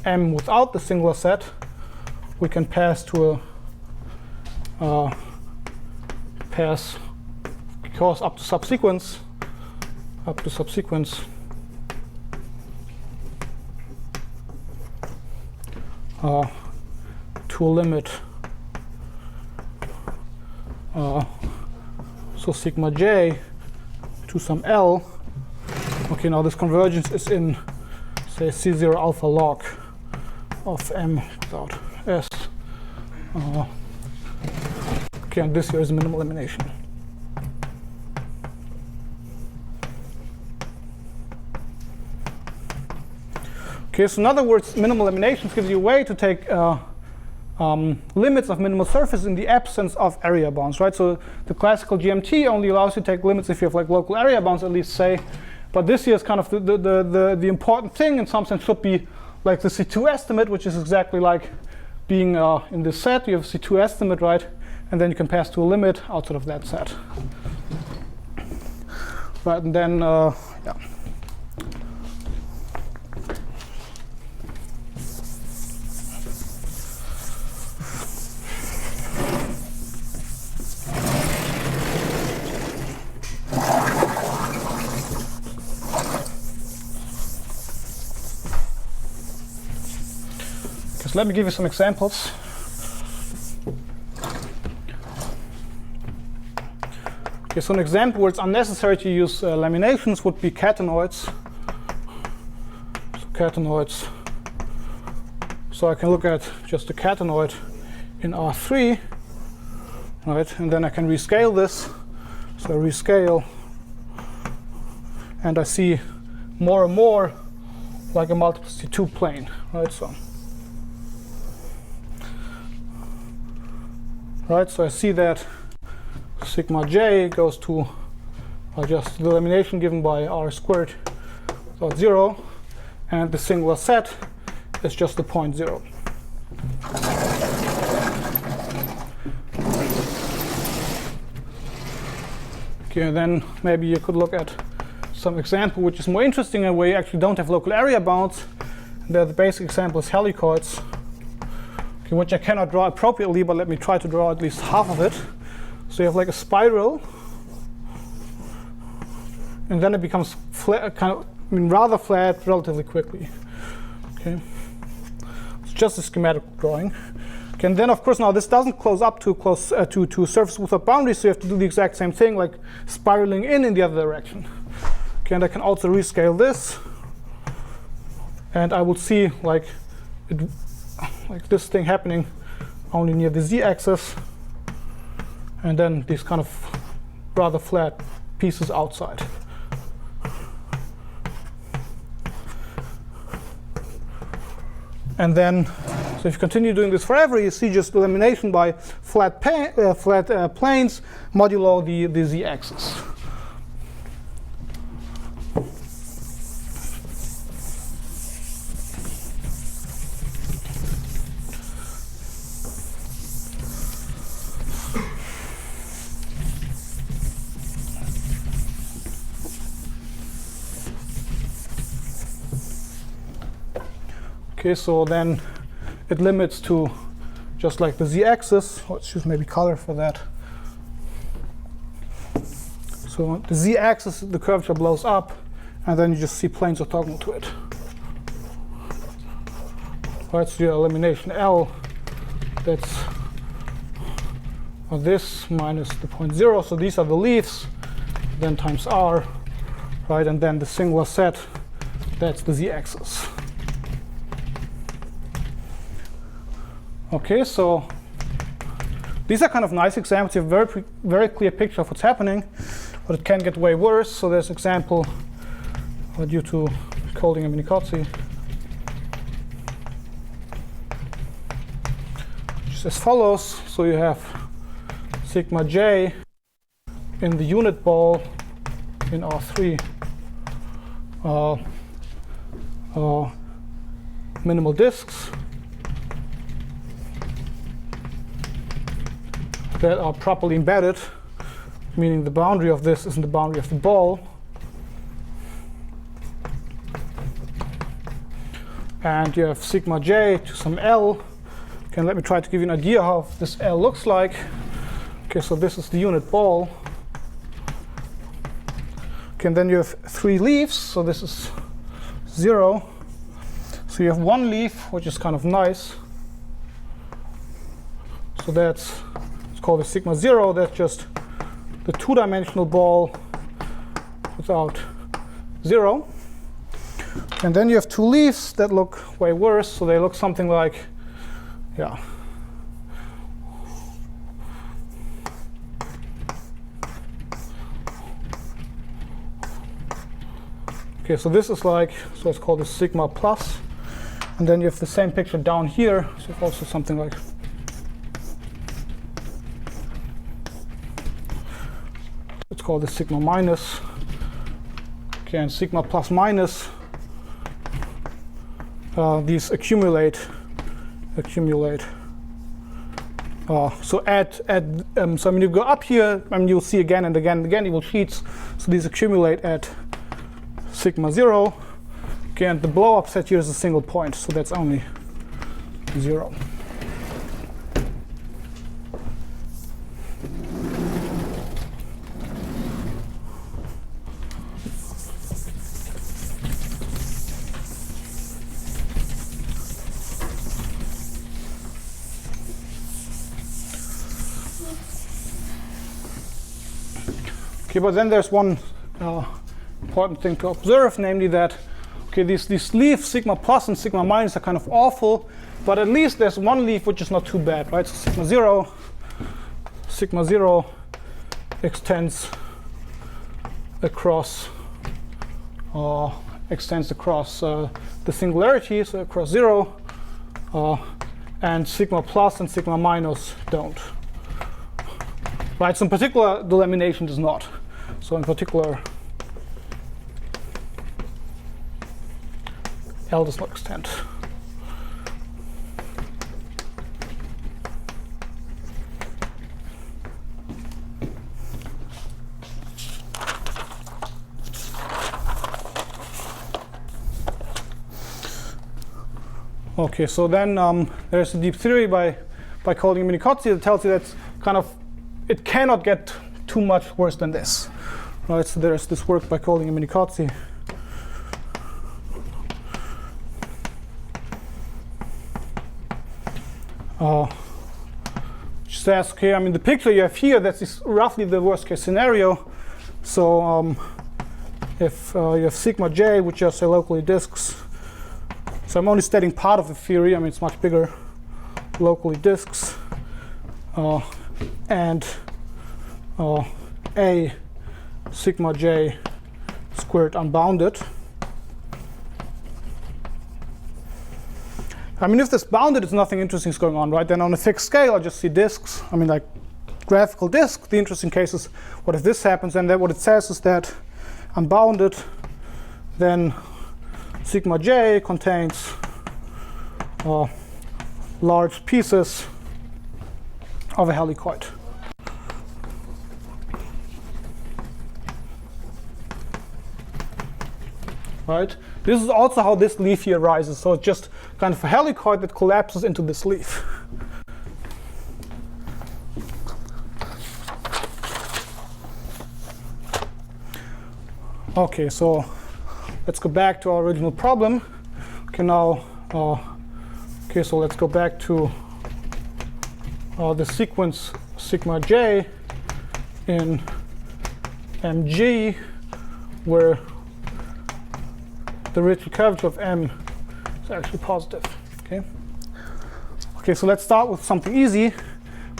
M without the singular set, we can pass to a because up to subsequence to a limit so sigma j to some L. Okay, now this convergence is in, say, C0 alpha log of M without S. Okay, and this here is a minimal elimination. Okay, so in other words, minimal eliminations gives you a way to take limits of minimal surface in the absence of area bounds, right? So the classical GMT only allows you to take limits if you have like local area bounds, at least say. But this here is kind of the important thing in some sense should be like the C2 estimate, which is exactly like being in this set. You have a C2 estimate, right? And then you can pass to a limit outside of that set. Right, and then, yeah. Let me give you some examples. Okay, so an example where it's unnecessary to use laminations would be catenoids. So catenoids. So I can look at just a catenoid in R3, right? And then I can rescale this. So I rescale, and I see more and more like a multiplicity 2 plane, right? So. Right, so I see that sigma j goes to just the elimination given by r squared without 0, and the singular set is just the point 0. Okay, and then maybe you could look at some example which is more interesting and where you actually don't have local area bounds. There, the basic example is helicoids. Okay, which I cannot draw appropriately, but let me try to draw at least half of it. So you have like a spiral, and then it becomes flat, rather flat relatively quickly. Okay, it's just a schematic drawing. Okay, and then of course now this doesn't close up to to a surface without boundaries, so you have to do the exact same thing, like spiraling in the other direction. Okay, and I can also rescale this, and I will see like this thing happening only near the z-axis, and then these kind of rather flat pieces outside. And then, so if you continue doing this forever, you see just elimination by flat planes modulo the z-axis. Okay, so then it limits to just like the z-axis. Let's use maybe color for that. So the z-axis, the curvature blows up, and then you just see planes orthogonal to it. Right, so your elimination L, that's this minus the point 0. So these are the leaves, then times R, right, and then the singular set, that's the z-axis. Okay, so these are kind of nice examples. You have a very clear picture of what's happening, but it can get way worse. So there's an example due to Kolding and Minicozzi, which is as follows. So you have sigma j in the unit ball in R3, minimal disks that are properly embedded, meaning the boundary of this isn't the boundary of the ball. And you have sigma j to some L. Okay, let me try to give you an idea how this L looks like. Okay, so this is the unit ball. Okay, and then you have 3 leaves, so this is 0. So you have 1 leaf, which is kind of nice. So that's called the sigma 0. That's just the 2-dimensional ball without 0. And then you have 2 leaves that look way worse. So they look something like, yeah. Okay, so this is like, so it's called the sigma plus. And then you have the same picture down here. So also something like, it's called the sigma minus. Okay, and sigma plus minus, these accumulate. So add. So when you go up here, you'll see again and again and again evil sheets. So these accumulate at sigma 0. Okay, and the blow up set here is a single point, so that's only 0. Okay, but then there's one important thing to observe, namely that okay, these leaves sigma plus and sigma minus are kind of awful, but at least there's one leaf which is not too bad, right? So sigma 0 extends across the singularity, so across 0, and sigma plus and sigma minus don't. Right, so in particular, the lamination does not. So in particular, L does not extend. Okay, so then there's a deep theory by Kolding and Minicozzi that tells you that kind of it cannot get too much worse than this. Right, so there's this work by Kolding and Minicozzi. Which says, okay, I mean, the picture you have here, that's roughly the worst case scenario. So if you have sigma j, which are, say, locally disks. So I'm only stating part of the theory. I mean, it's much bigger. Locally disks. and a sigma j squared unbounded. I mean, if this bounded, it's nothing interesting is going on, right? Then on a fixed scale, I just see disks. I mean, like graphical disk. The interesting case is, what if this happens? And then what it says is that unbounded, then sigma j contains large pieces of a helicoid. Right? This is also how this leaf here rises. So it's just kind of a helicoid that collapses into this leaf. Okay, so let's go back to our original problem. Okay, now, okay, so let's go back to the sequence sigma j in mg, where the Ricci curvature of M is actually positive. Okay. Okay, so let's start with something easy,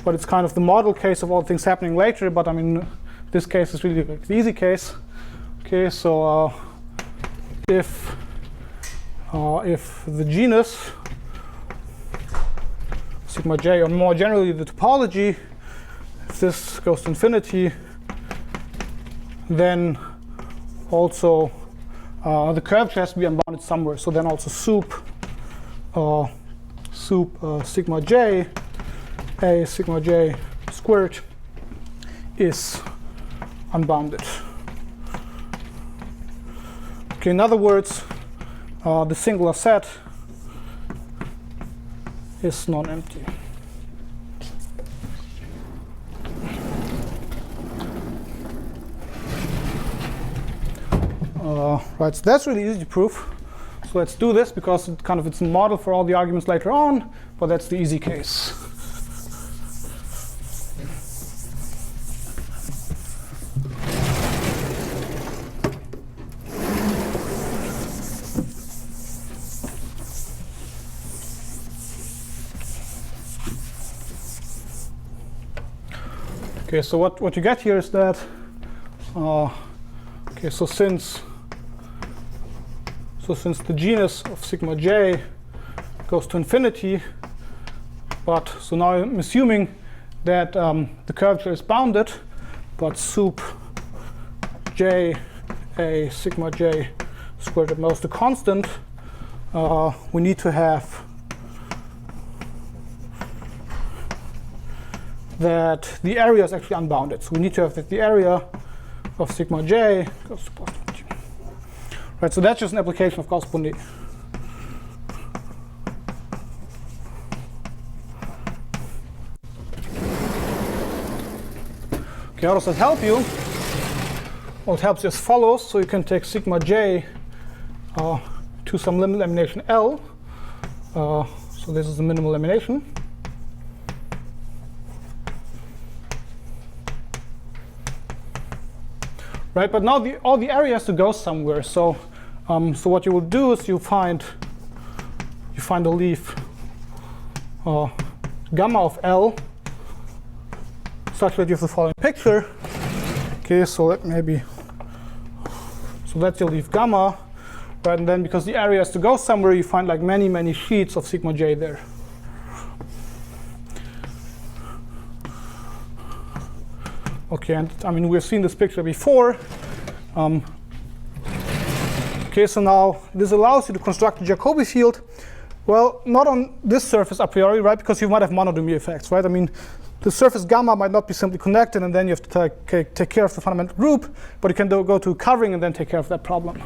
but it's kind of the model case of all things happening later. But I mean, this case is really the easy case. Okay, so if the genus sigma j, or more generally the topology, if this goes to infinity, then also the curvature has to be unbounded somewhere. So then also sup sigma j, a sigma j squared, is unbounded. Okay, in other words, the singular set is non-empty. Right, so that's really easy to prove. So let's do this because it's a model for all the arguments later on, but that's the easy case. Okay, so what you get here is that, okay, so since the genus of sigma j goes to infinity, but so now I'm assuming that the curvature is bounded, but sup j a sigma j squared at most a constant, we need to have that the area is actually unbounded. So we need to have that the area of sigma j goes to positive. Right, so that's just an application of Gauss-Bonnet. Okay, how does that help you? Well, it helps you as follows. So you can take sigma j to some limit lamination L. So this is the minimal lamination. Right, but now all the area has to go somewhere. So, so what you will do is you find a leaf gamma of L such that you have the following picture. Okay, so that's your leaf gamma, right? And then because the area has to go somewhere, you find like many sheets of sigma j there. Okay, and I mean, we've seen this picture before. Okay, so now this allows you to construct a Jacobi field. Well, not on this surface a priori, right? Because you might have monodromy effects, right? I mean, the surface gamma might not be simply connected, and then you have to take care of the fundamental group, but you can go to covering and then take care of that problem.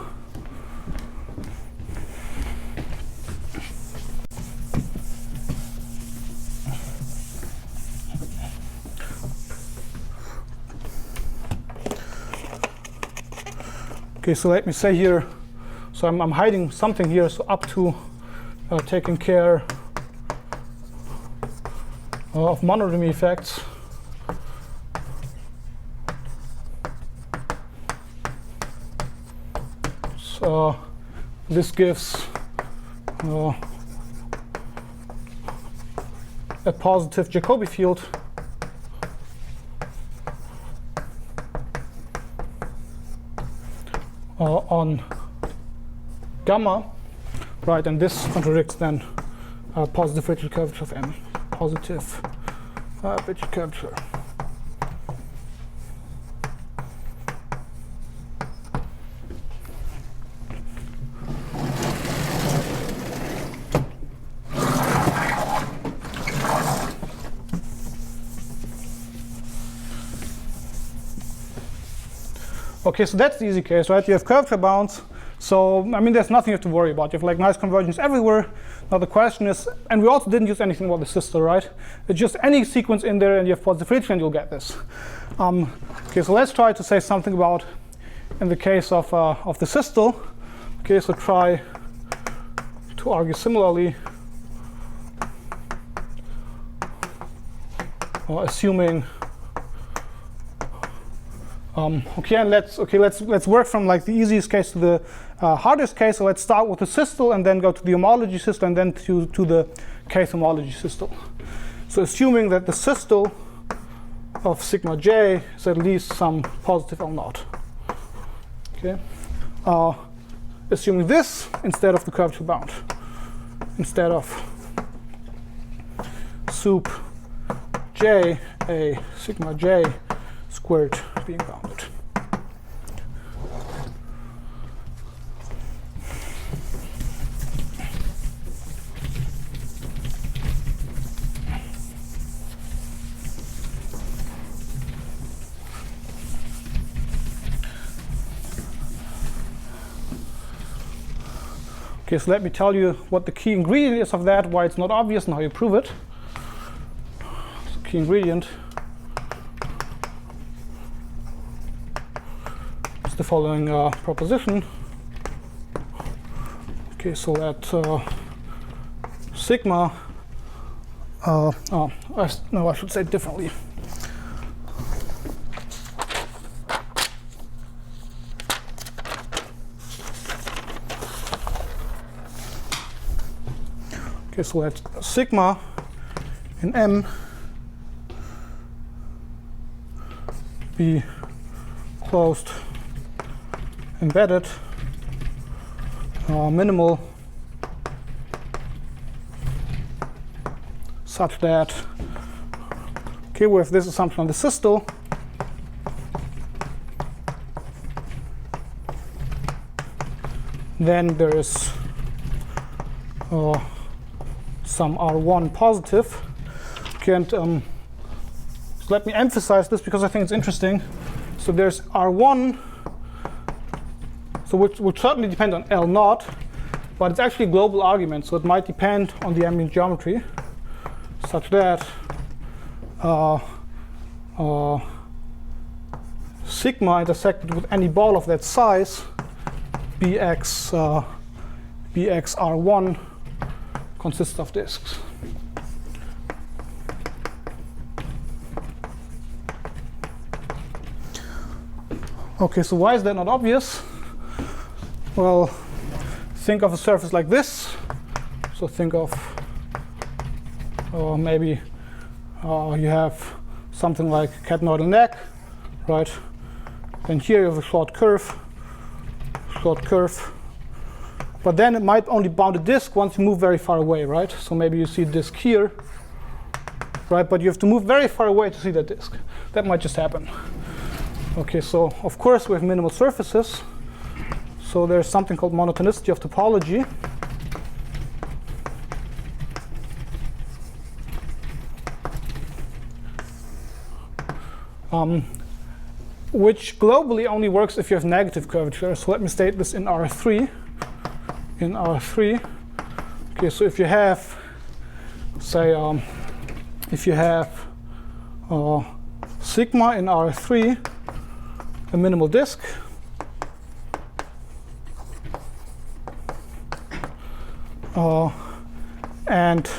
Okay, so let me say here, so I'm hiding something here, so up to taking care of monodromy effects. So this gives a positive Jacobi field on gamma, right? And this contradicts then positive rigid curvature of M, positive rigid curvature. Okay, so that's the easy case, right? You have curvature bounds. So, I mean, there's nothing you have to worry about. You have like nice convergence everywhere. Now the question is, and we also didn't use anything about the systole, right? It's just any sequence in there and you have positive rigid and you'll get this. Okay, so let's try to say something about, in the case of the systole. Okay, so try to argue similarly, assuming okay, and let's work from like the easiest case to the hardest case. So let's start with the systole and then go to the homology systole and then to the kth homology systole. So assuming that the systole of sigma j is at least some positive L0. Okay, assuming this instead of the curvature bound, instead of sup j a sigma j squared being bounded. Okay, so let me tell you what the key ingredient is of that, why it's not obvious and how you prove it. So key ingredient the following proposition. Okay, so that sigma, no, I should say it differently. Okay, so that sigma in M be closed embedded minimal such that, okay, with this assumption on the systole, then there is some R1 positive. Okay, and so let me emphasize this because I think it's interesting. So there's R1, so which would certainly depend on L0, but it's actually a global argument, so it might depend on the ambient geometry, such that sigma intersected with any ball of that size, bx R1, consists of disks. Okay, so why is that not obvious? Well, think of a surface like this. So think of maybe you have something like catenoidal neck, right? And here you have a short curve. But then it might only bound a disk once you move very far away, right? So maybe you see a disk here, right? But you have to move very far away to see that disk. That might just happen. Okay, so of course we have minimal surfaces. So there's something called monotonicity of topology. Which globally only works if you have negative curvature. So let me state this in R3. Okay, so if you have, say, if you have sigma in R3, a minimal disk, and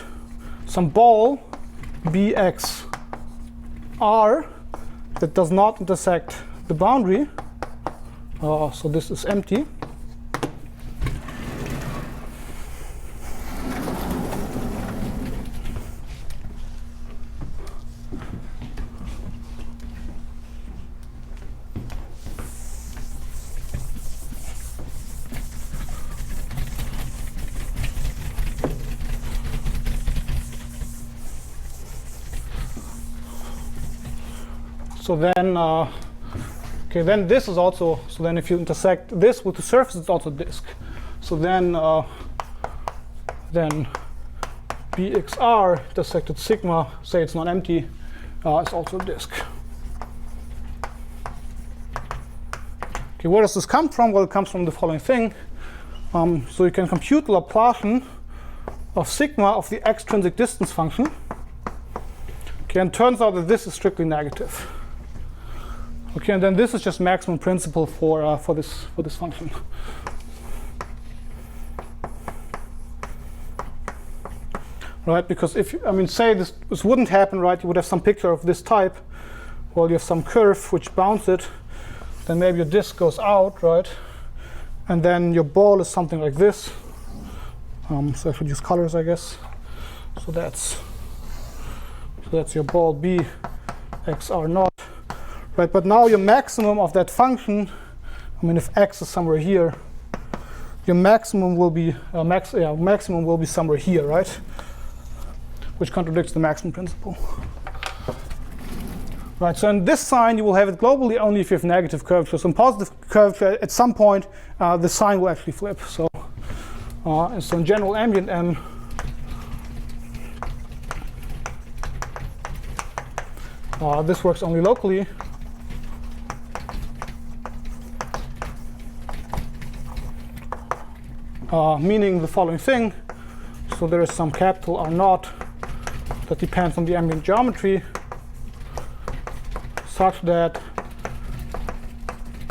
some ball bx r that does not intersect the boundary, so this is empty. So then, okay, then this is also, so then if you intersect this with the surface, it's also disk. So then bxr intersected sigma, say it's not empty, is also a disk. Okay, where does this come from? Well, it comes from the following thing. So you can compute the Laplacian of sigma of the extrinsic distance function. Okay, and it turns out that this is strictly negative. Okay, and then this is just maximum principal for this function. Right, because if I mean, say this wouldn't happen, right? You would have some picture of this type. Well, you have some curve which bounds it. Then maybe your disk goes out, right? And then your ball is something like this. So I should use colors, I guess. So that's your ball b xr naught, right? But now your maximum of that function, I mean, if x is somewhere here, your maximum will be maximum will be somewhere here, right? Which contradicts the maximum principle. Right, so in this sign, you will have it globally only if you have negative curvature. So in positive curvature, at some point, the sign will actually flip. So, so in general ambient M, this works only locally. Meaning the following thing. So there is some capital R naught that depends on the ambient geometry, such that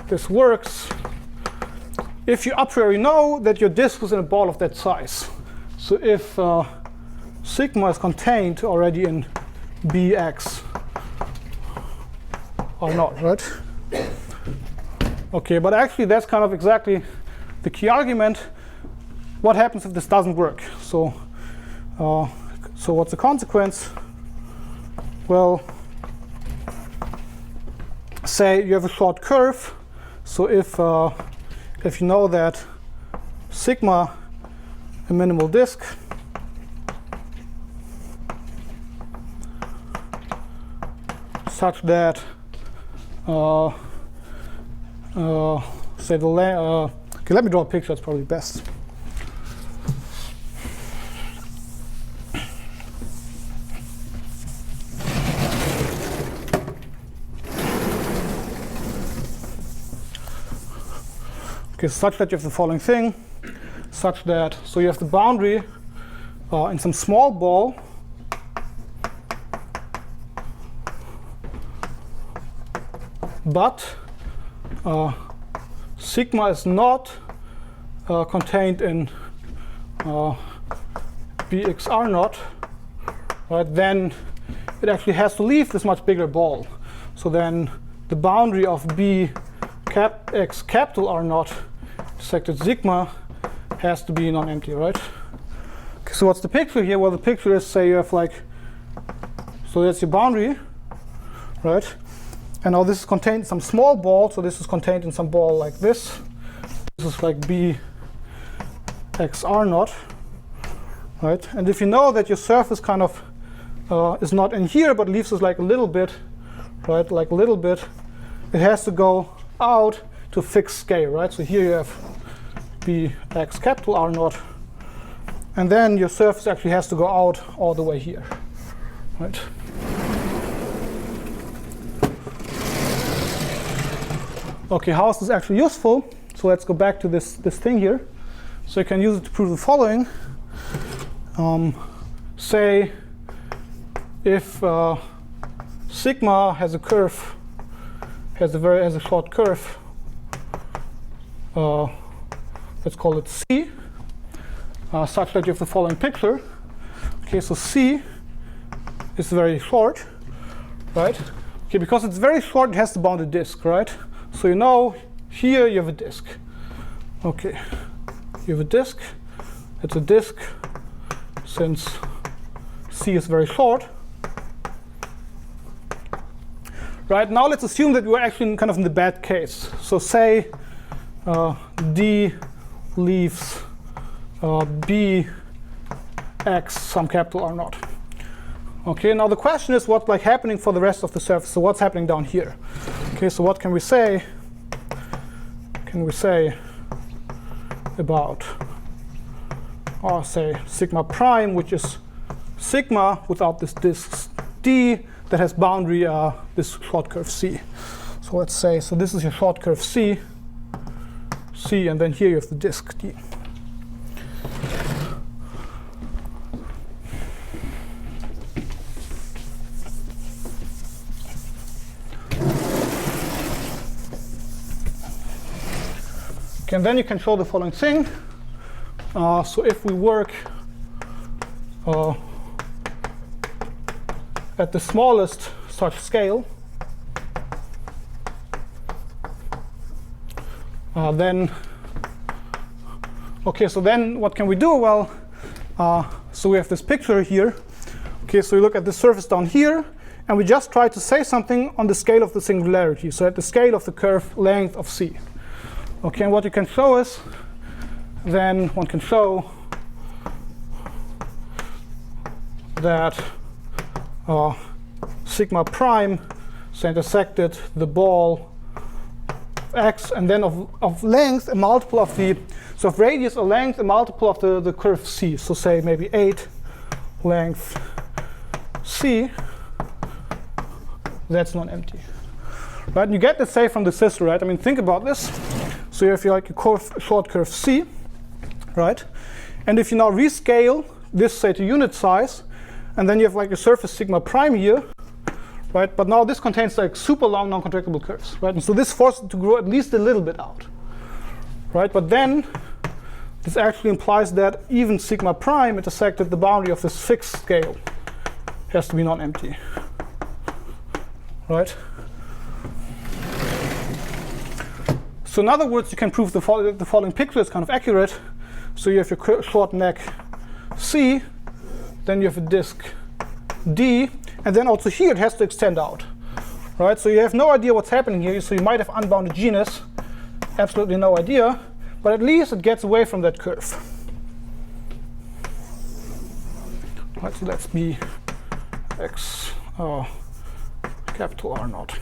this works if you a priori know that your disk is in a ball of that size. So if sigma is contained already in bx or not, right? Okay, but actually that's kind of exactly the key argument. What happens if this doesn't work? So, so what's the consequence? Well, say you have a short curve. So if you know that sigma a minimal disk, such that say the okay, let me draw a picture. That's probably best. Okay, such that you have the following thing, such that, so you have the boundary in some small ball, but sigma is not contained in bxr naught, right? Then it actually has to leave this much bigger ball. So then the boundary of b x capital R naught intersected sigma has to be non-empty, right? Okay, so what's the picture here? Well, the picture is, say you have like, so that's your boundary, right? And now this is contained in some small ball, so this is contained in some ball like this. This is like b x r naught, right? And if you know that your surface kind of is not in here, but leaves us like a little bit, right? Like a little bit, it has to go out to fixed scale, right? So here you have b x capital R naught, and then your surface actually has to go out all the way here, right? Okay, how is this actually useful? So let's go back to this thing here. So you can use it to prove the following. Say if sigma has a curve, has a short curve. Let's call it C, such that you have the following picture. Okay, so C is very short, right? Okay, because it's very short, it has to bound a disk, right? So you know here you have a disk. Okay, you have a disk. It's a disk since C is very short. Right, now let's assume that we're actually kind of in the bad case. So say D leaves B X some capital R naught. Okay, now the question is what's like happening for the rest of the surface. So what's happening down here? Okay, so what can we say? About, say, sigma prime, which is sigma without this disk D that has boundary this short curve C. So let's say, so this is your short curve C, and then here you have the disk D. Okay, and then you can show the following thing. So if we work at the smallest such scale, then what can we do? Well, so we have this picture here. Okay, so we look at the surface down here, and we just try to say something on the scale of the singularity. So at the scale of the curve length of C. Okay, and what you can show is, then one can show that sigma prime is intersected the ball x, and then of length a multiple of the, so of radius a length a multiple of the curve C. So say maybe 8 length C, that's non-empty. Right, and you get this say from the systole, right? I mean, think about this. So you have like a short curve C, right? And if you now rescale this, say, to unit size, and then you have like a surface sigma prime here, right? But now this contains like super long non-contractible curves, right? And so this forces it to grow at least a little bit out, right? But then this actually implies that even sigma prime intersected the boundary of this fixed scale has to be non-empty, right? So in other words, you can prove the following picture is kind of accurate. So you have your short neck C, then you have a disk D, and then also here it has to extend out, right? So you have no idea what's happening here. So you might have unbounded genus, absolutely no idea, but at least it gets away from that curve. Right, so that's B X capital R naught.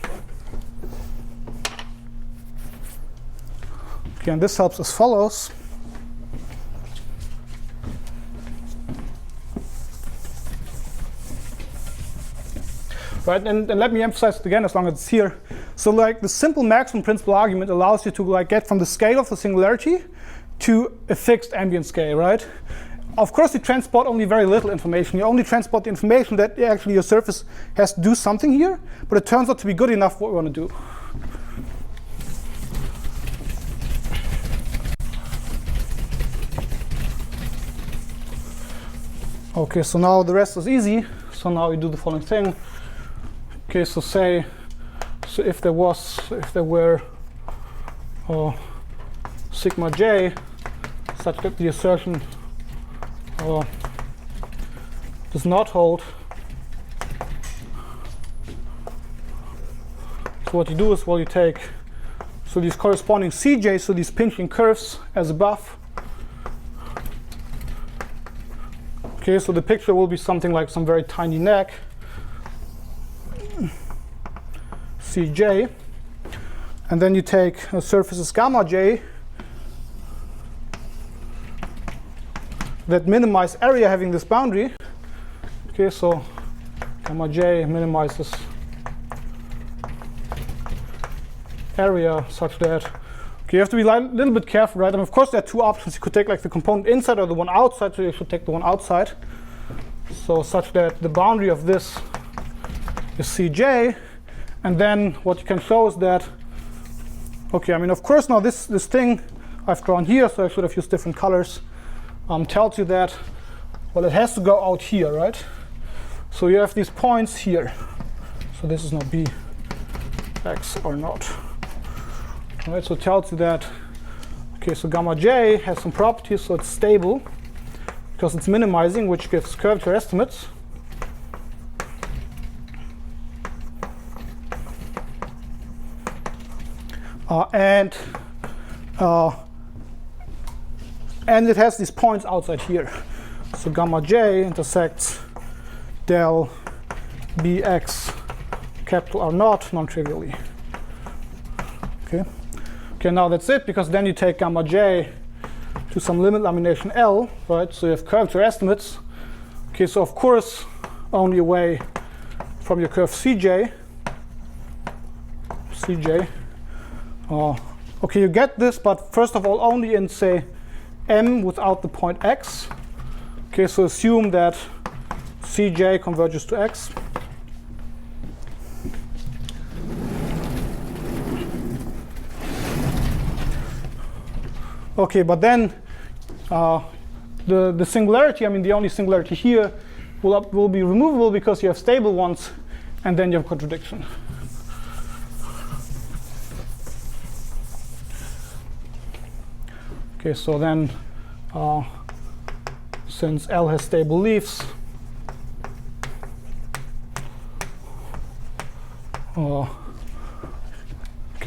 Okay, and this helps as follows. Right, and let me emphasize it again as long as it's here. So like the simple maximum principal argument allows you to like get from the scale of the singularity to a fixed ambient scale, right? Of course, you transport only very little information. You only transport the information that actually your surface has to do something here, but it turns out to be good enough for what we want to do. Okay, so now the rest is easy. So now we do the following thing. Okay, so say, so if there were sigma j such that the assertion does not hold, so what you do is, well, you take so these corresponding cj, so these pinching curves as above. Okay, so the picture will be something like some very tiny neck Cj, and then you take surfaces gamma j that minimize area having this boundary. Okay, so gamma j minimizes area such that, okay, you have to be a little bit careful, right? And of course there are two options. You could take like the component inside or the one outside, so you should take the one outside. So such that the boundary of this is Cj, and then what you can show is that, okay, I mean, of course now this thing I've drawn here, so I should have used different colors, tells you that, well, it has to go out here, right? So you have these points here. So this is now B, X or not. All right, so it tells you that, okay, so gamma j has some properties, so it's stable because it's minimizing, which gives curvature estimates. And it has these points outside here. So gamma j intersects del bx capital R naught non-trivially. Okay. Okay, now that's it, because then you take gamma j to some limit lamination L, right? So you have curvature estimates. Okay, so of course, only away from your curve Cj. Okay, you get this, but first of all, only in, say, M without the point x. Okay, so assume that Cj converges to x. Okay, but then the singularity, I mean the only singularity here, will be removable because you have stable ones, and then you have contradiction. Okay, so then since L has stable leaves, okay,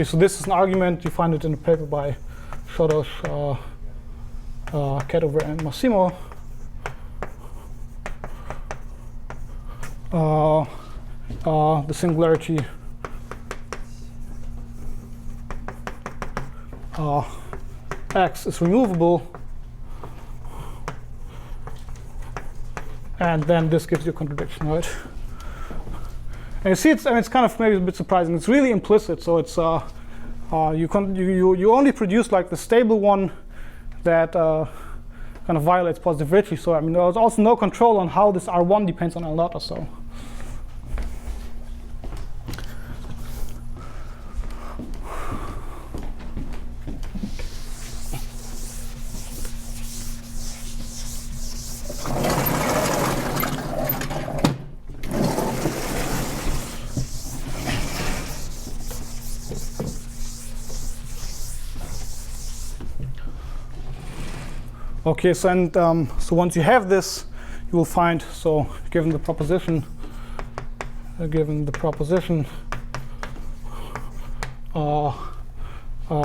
so this is an argument. You find it in the paper by Schodos, Cadover, and Massimo. The singularity x is removable, and then this gives you a contradiction, right? And you see, it's kind of maybe a bit surprising. It's really implicit, so it's you only produce like the stable one that kind of violates positive Ricci. So I mean, there's also no control on how this R1 depends on L naught or so. Okay, so and so once you have this, you will find, so given the proposition,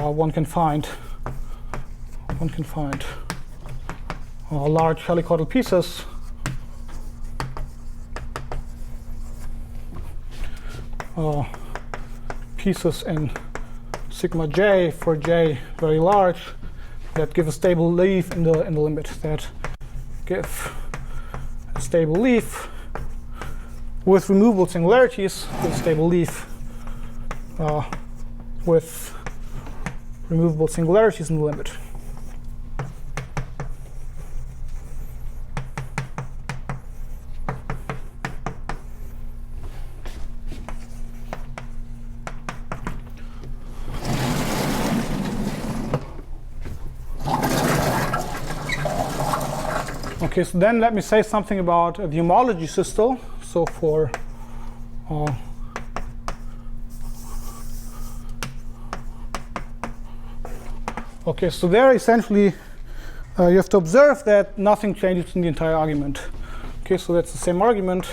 one can find large helicoidal pieces in sigma j for j very large, that give a stable leaf in the limit, that give a stable leaf with removable singularities, with a stable leaf with removable singularities in the limit. Okay, so then let me say something about the homology systole. So for okay, so there essentially you have to observe that nothing changes in the entire argument. Okay, so that's the same argument.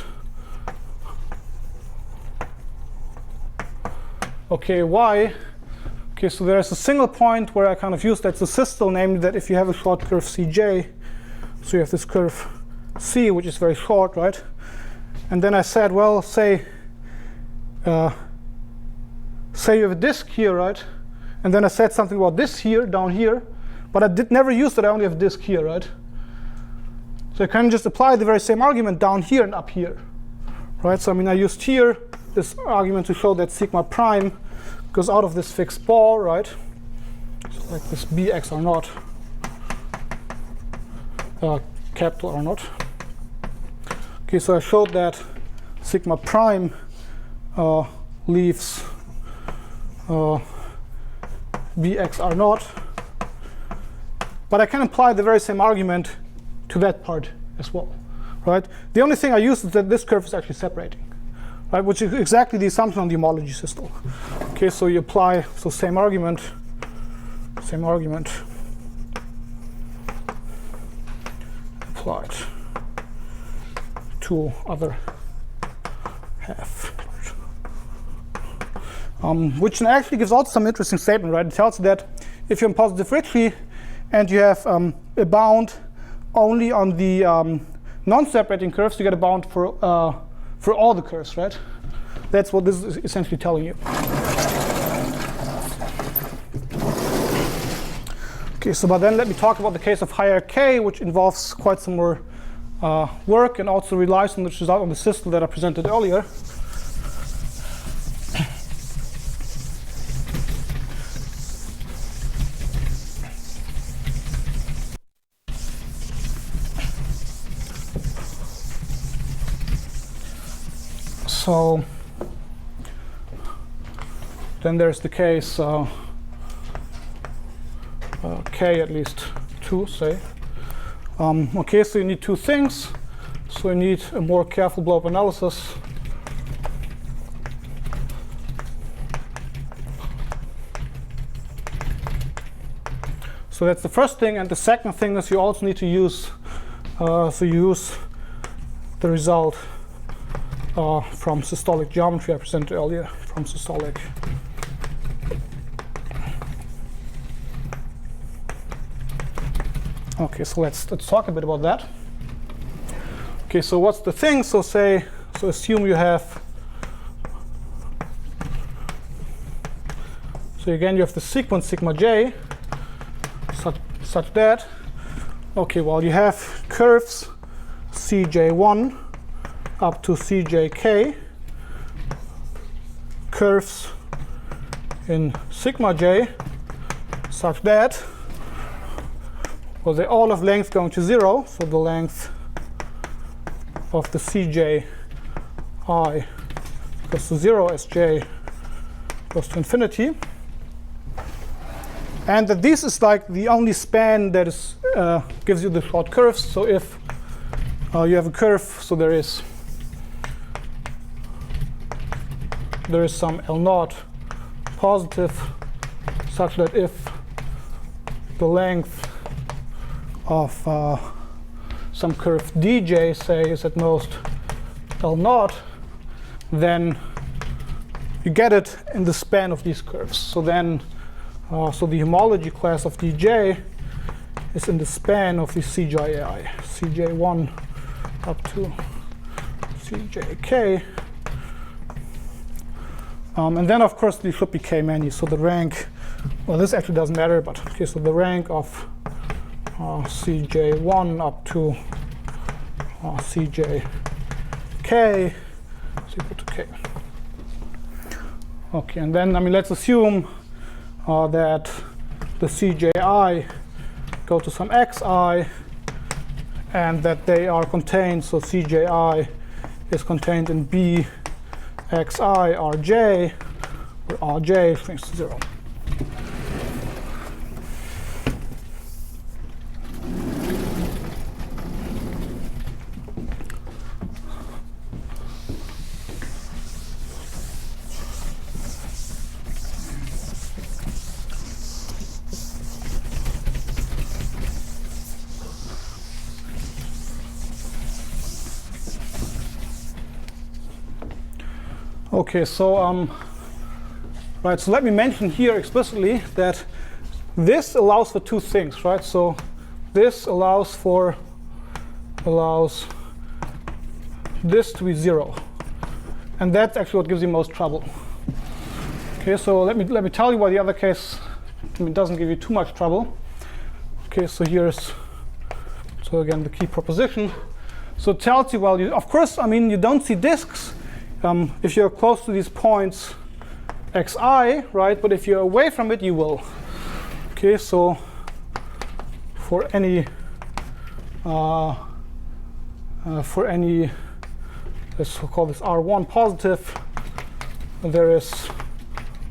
Okay, why? Okay, so there's a single point where I kind of use that's the systole, namely that if you have a short curve Cj, so you have this curve C, which is very short, right? And then I said, well, say you have a disk here, right? And then I said something about this here, down here, but I never use that I only have a disk here, right? So I can just apply the very same argument down here and up here, right? So I mean, I used here this argument to show that sigma prime goes out of this fixed ball, right? So like this bx R naught. Capital R naught. Okay, so I showed that sigma prime leaves bx R naught, but I can apply the very same argument to that part as well, right? The only thing I use is that this curve is actually separating, right? Which is exactly the assumption on the homology systole. Okay, so you apply, so same argument, applied to other half. Which actually gives also some interesting statement, right? It tells you that if you're in positive Ricci and you have a bound only on the non-separating curves, you get a bound for for all the curves, right? That's what this is essentially telling you. Okay, so but then let me talk about the case of higher k, which involves quite some more work and also relies on the result on the systole that I presented earlier. So then there's the case k at least 2, say. Okay, so you need two things. So you need a more careful blow-up analysis. So that's the first thing, and the second thing is you also need to use use the result from systolic geometry I presented earlier, from systolic. Okay, so let's talk a bit about that. Okay, so what's the thing? So assume you have. So again, you have the sequence sigma j, such that. Okay, well you have curves cj1 up to cjk, curves in sigma j, such that. Well, they all have length going to 0, so the length of the cj I goes to 0 as j goes to infinity. And that this is like the only span that is gives you the short curves. So if you have a curve, so there is some L0 positive, such that if the length of some curve dj, say, is at most L0, then you get it in the span of these curves. So then, so the homology class of dj is in the span of the cji, cj1 up to cjk. And then, of course, these should be k-many. So the rank, well, this actually doesn't matter, but okay, so the rank of cj1 up to cjk is equal to k. Okay, and then, I mean, let's assume that the cji go to some xi and that they are contained, so cji is contained in b xi rj, where rj shrinks to 0. Okay, so right. So let me mention here explicitly that this allows for two things, right? So this allows this to be 0, and that's actually what gives you most trouble. Okay, so let me tell you why the other case doesn't give you too much trouble. Okay, so here's again the key proposition. So it tells you, well, of course, I mean, you don't see disks if you're close to these points xi, right? But if you're away from it, you will. Okay, so for any let's call this R1 positive, there is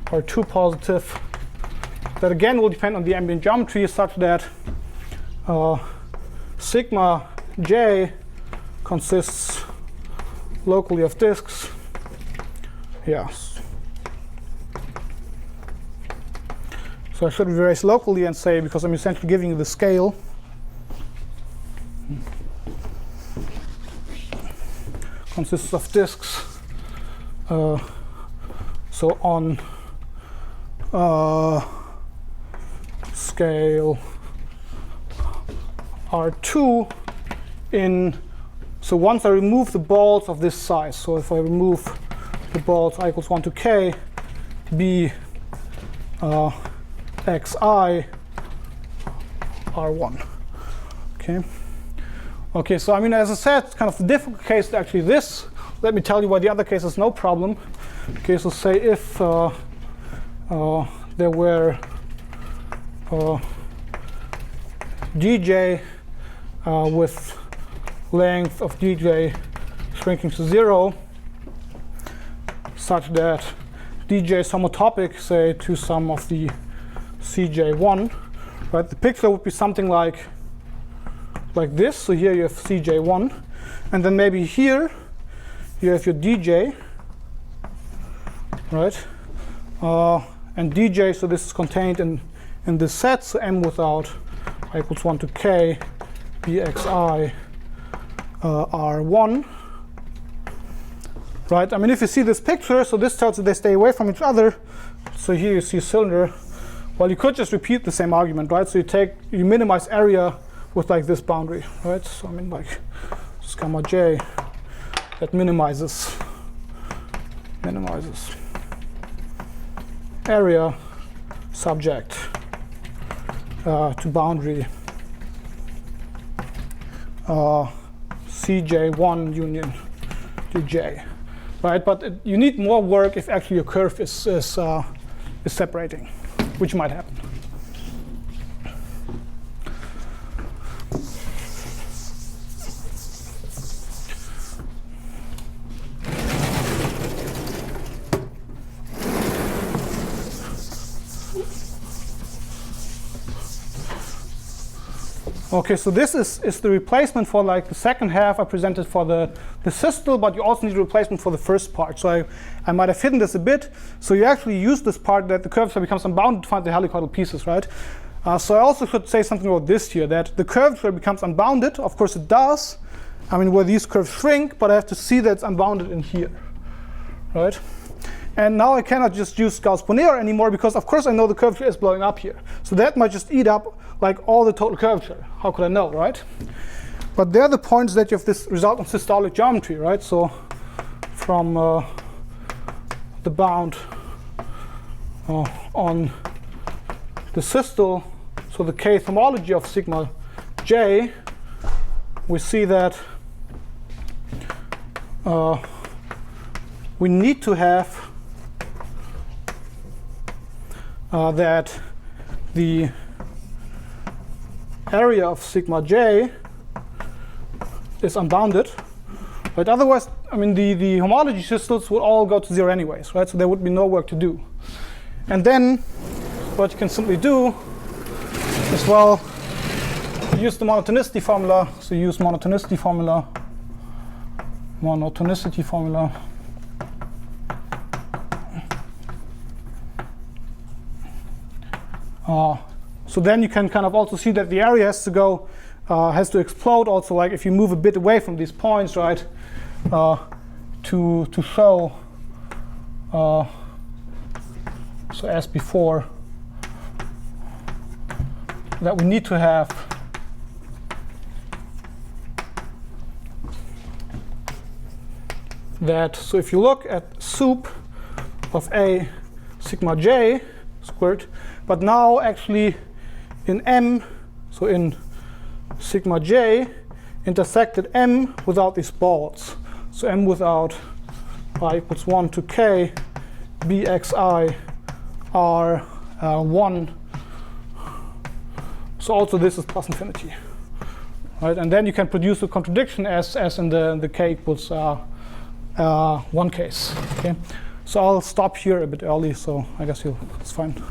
R2 positive. That again will depend on the ambient geometry, such that sigma j consists locally of disks. Yes. So I should erase locally and say, because I'm essentially giving you the scale, consists of disks. So on scale R2 in So once I remove the balls of this size, so if I remove the balls I equals 1 to k, b xi r1. Okay. Okay, so I mean, as I said, it's kind of a difficult case to actually this. Let me tell you why the other case is no problem. Okay, so say if there were dj with length of dj shrinking to 0, such that dj is homotopic, say, to some of the cj1, right? The picture would be something like this. So here you have cj1, and then maybe here you have your dj, right? And dj, so this is contained in this set, so m without I equals 1 to k bxi r1, right? I mean, if you see this picture, so this tells you they stay away from each other. So here you see a cylinder. Well, you could just repeat the same argument, right? So you minimize area with like this boundary, right? So I mean, like this gamma j that minimizes area subject to boundary cj1 union dj, right? But you need more work if actually your curve is separating, which might happen. Okay, so this is the replacement for like the second half I presented for the systole, but you also need a replacement for the first part. So I might have hidden this a bit. So you actually use this part that the curvature becomes unbounded to find the helicoidal pieces, right? So I also should say something about this here, that the curvature becomes unbounded. Of course it does. I mean, where these curves shrink, but I have to see that it's unbounded in here, right? And now I cannot just use Gauss-Bonnet anymore, because of course I know the curvature is blowing up here. So that might just eat up like all the total curvature. How could I know, right? But they're the points that you have this result in systolic geometry, right? So from the bound on the systole, so the kth homology of sigma j, we see that we need to have that the area of sigma j is unbounded, right? Otherwise, I mean, the homology systoles would all go to 0 anyways, right? So there would be no work to do. And then what you can simply do is, well, use the monotonicity formula. So use monotonicity formula. So then you can kind of also see that the area has to go, has to explode also, like if you move a bit away from these points, right, to show, so as before, that we need to have that. So if you look at sup of a sigma j squared, but now actually in m, so in sigma j, intersected m without these balls. So m without I equals 1 to k bxi r1. So also this is plus infinity, right? And then you can produce a contradiction as in the k equals 1 case. Okay. So I'll stop here a bit early. So I guess it's fine.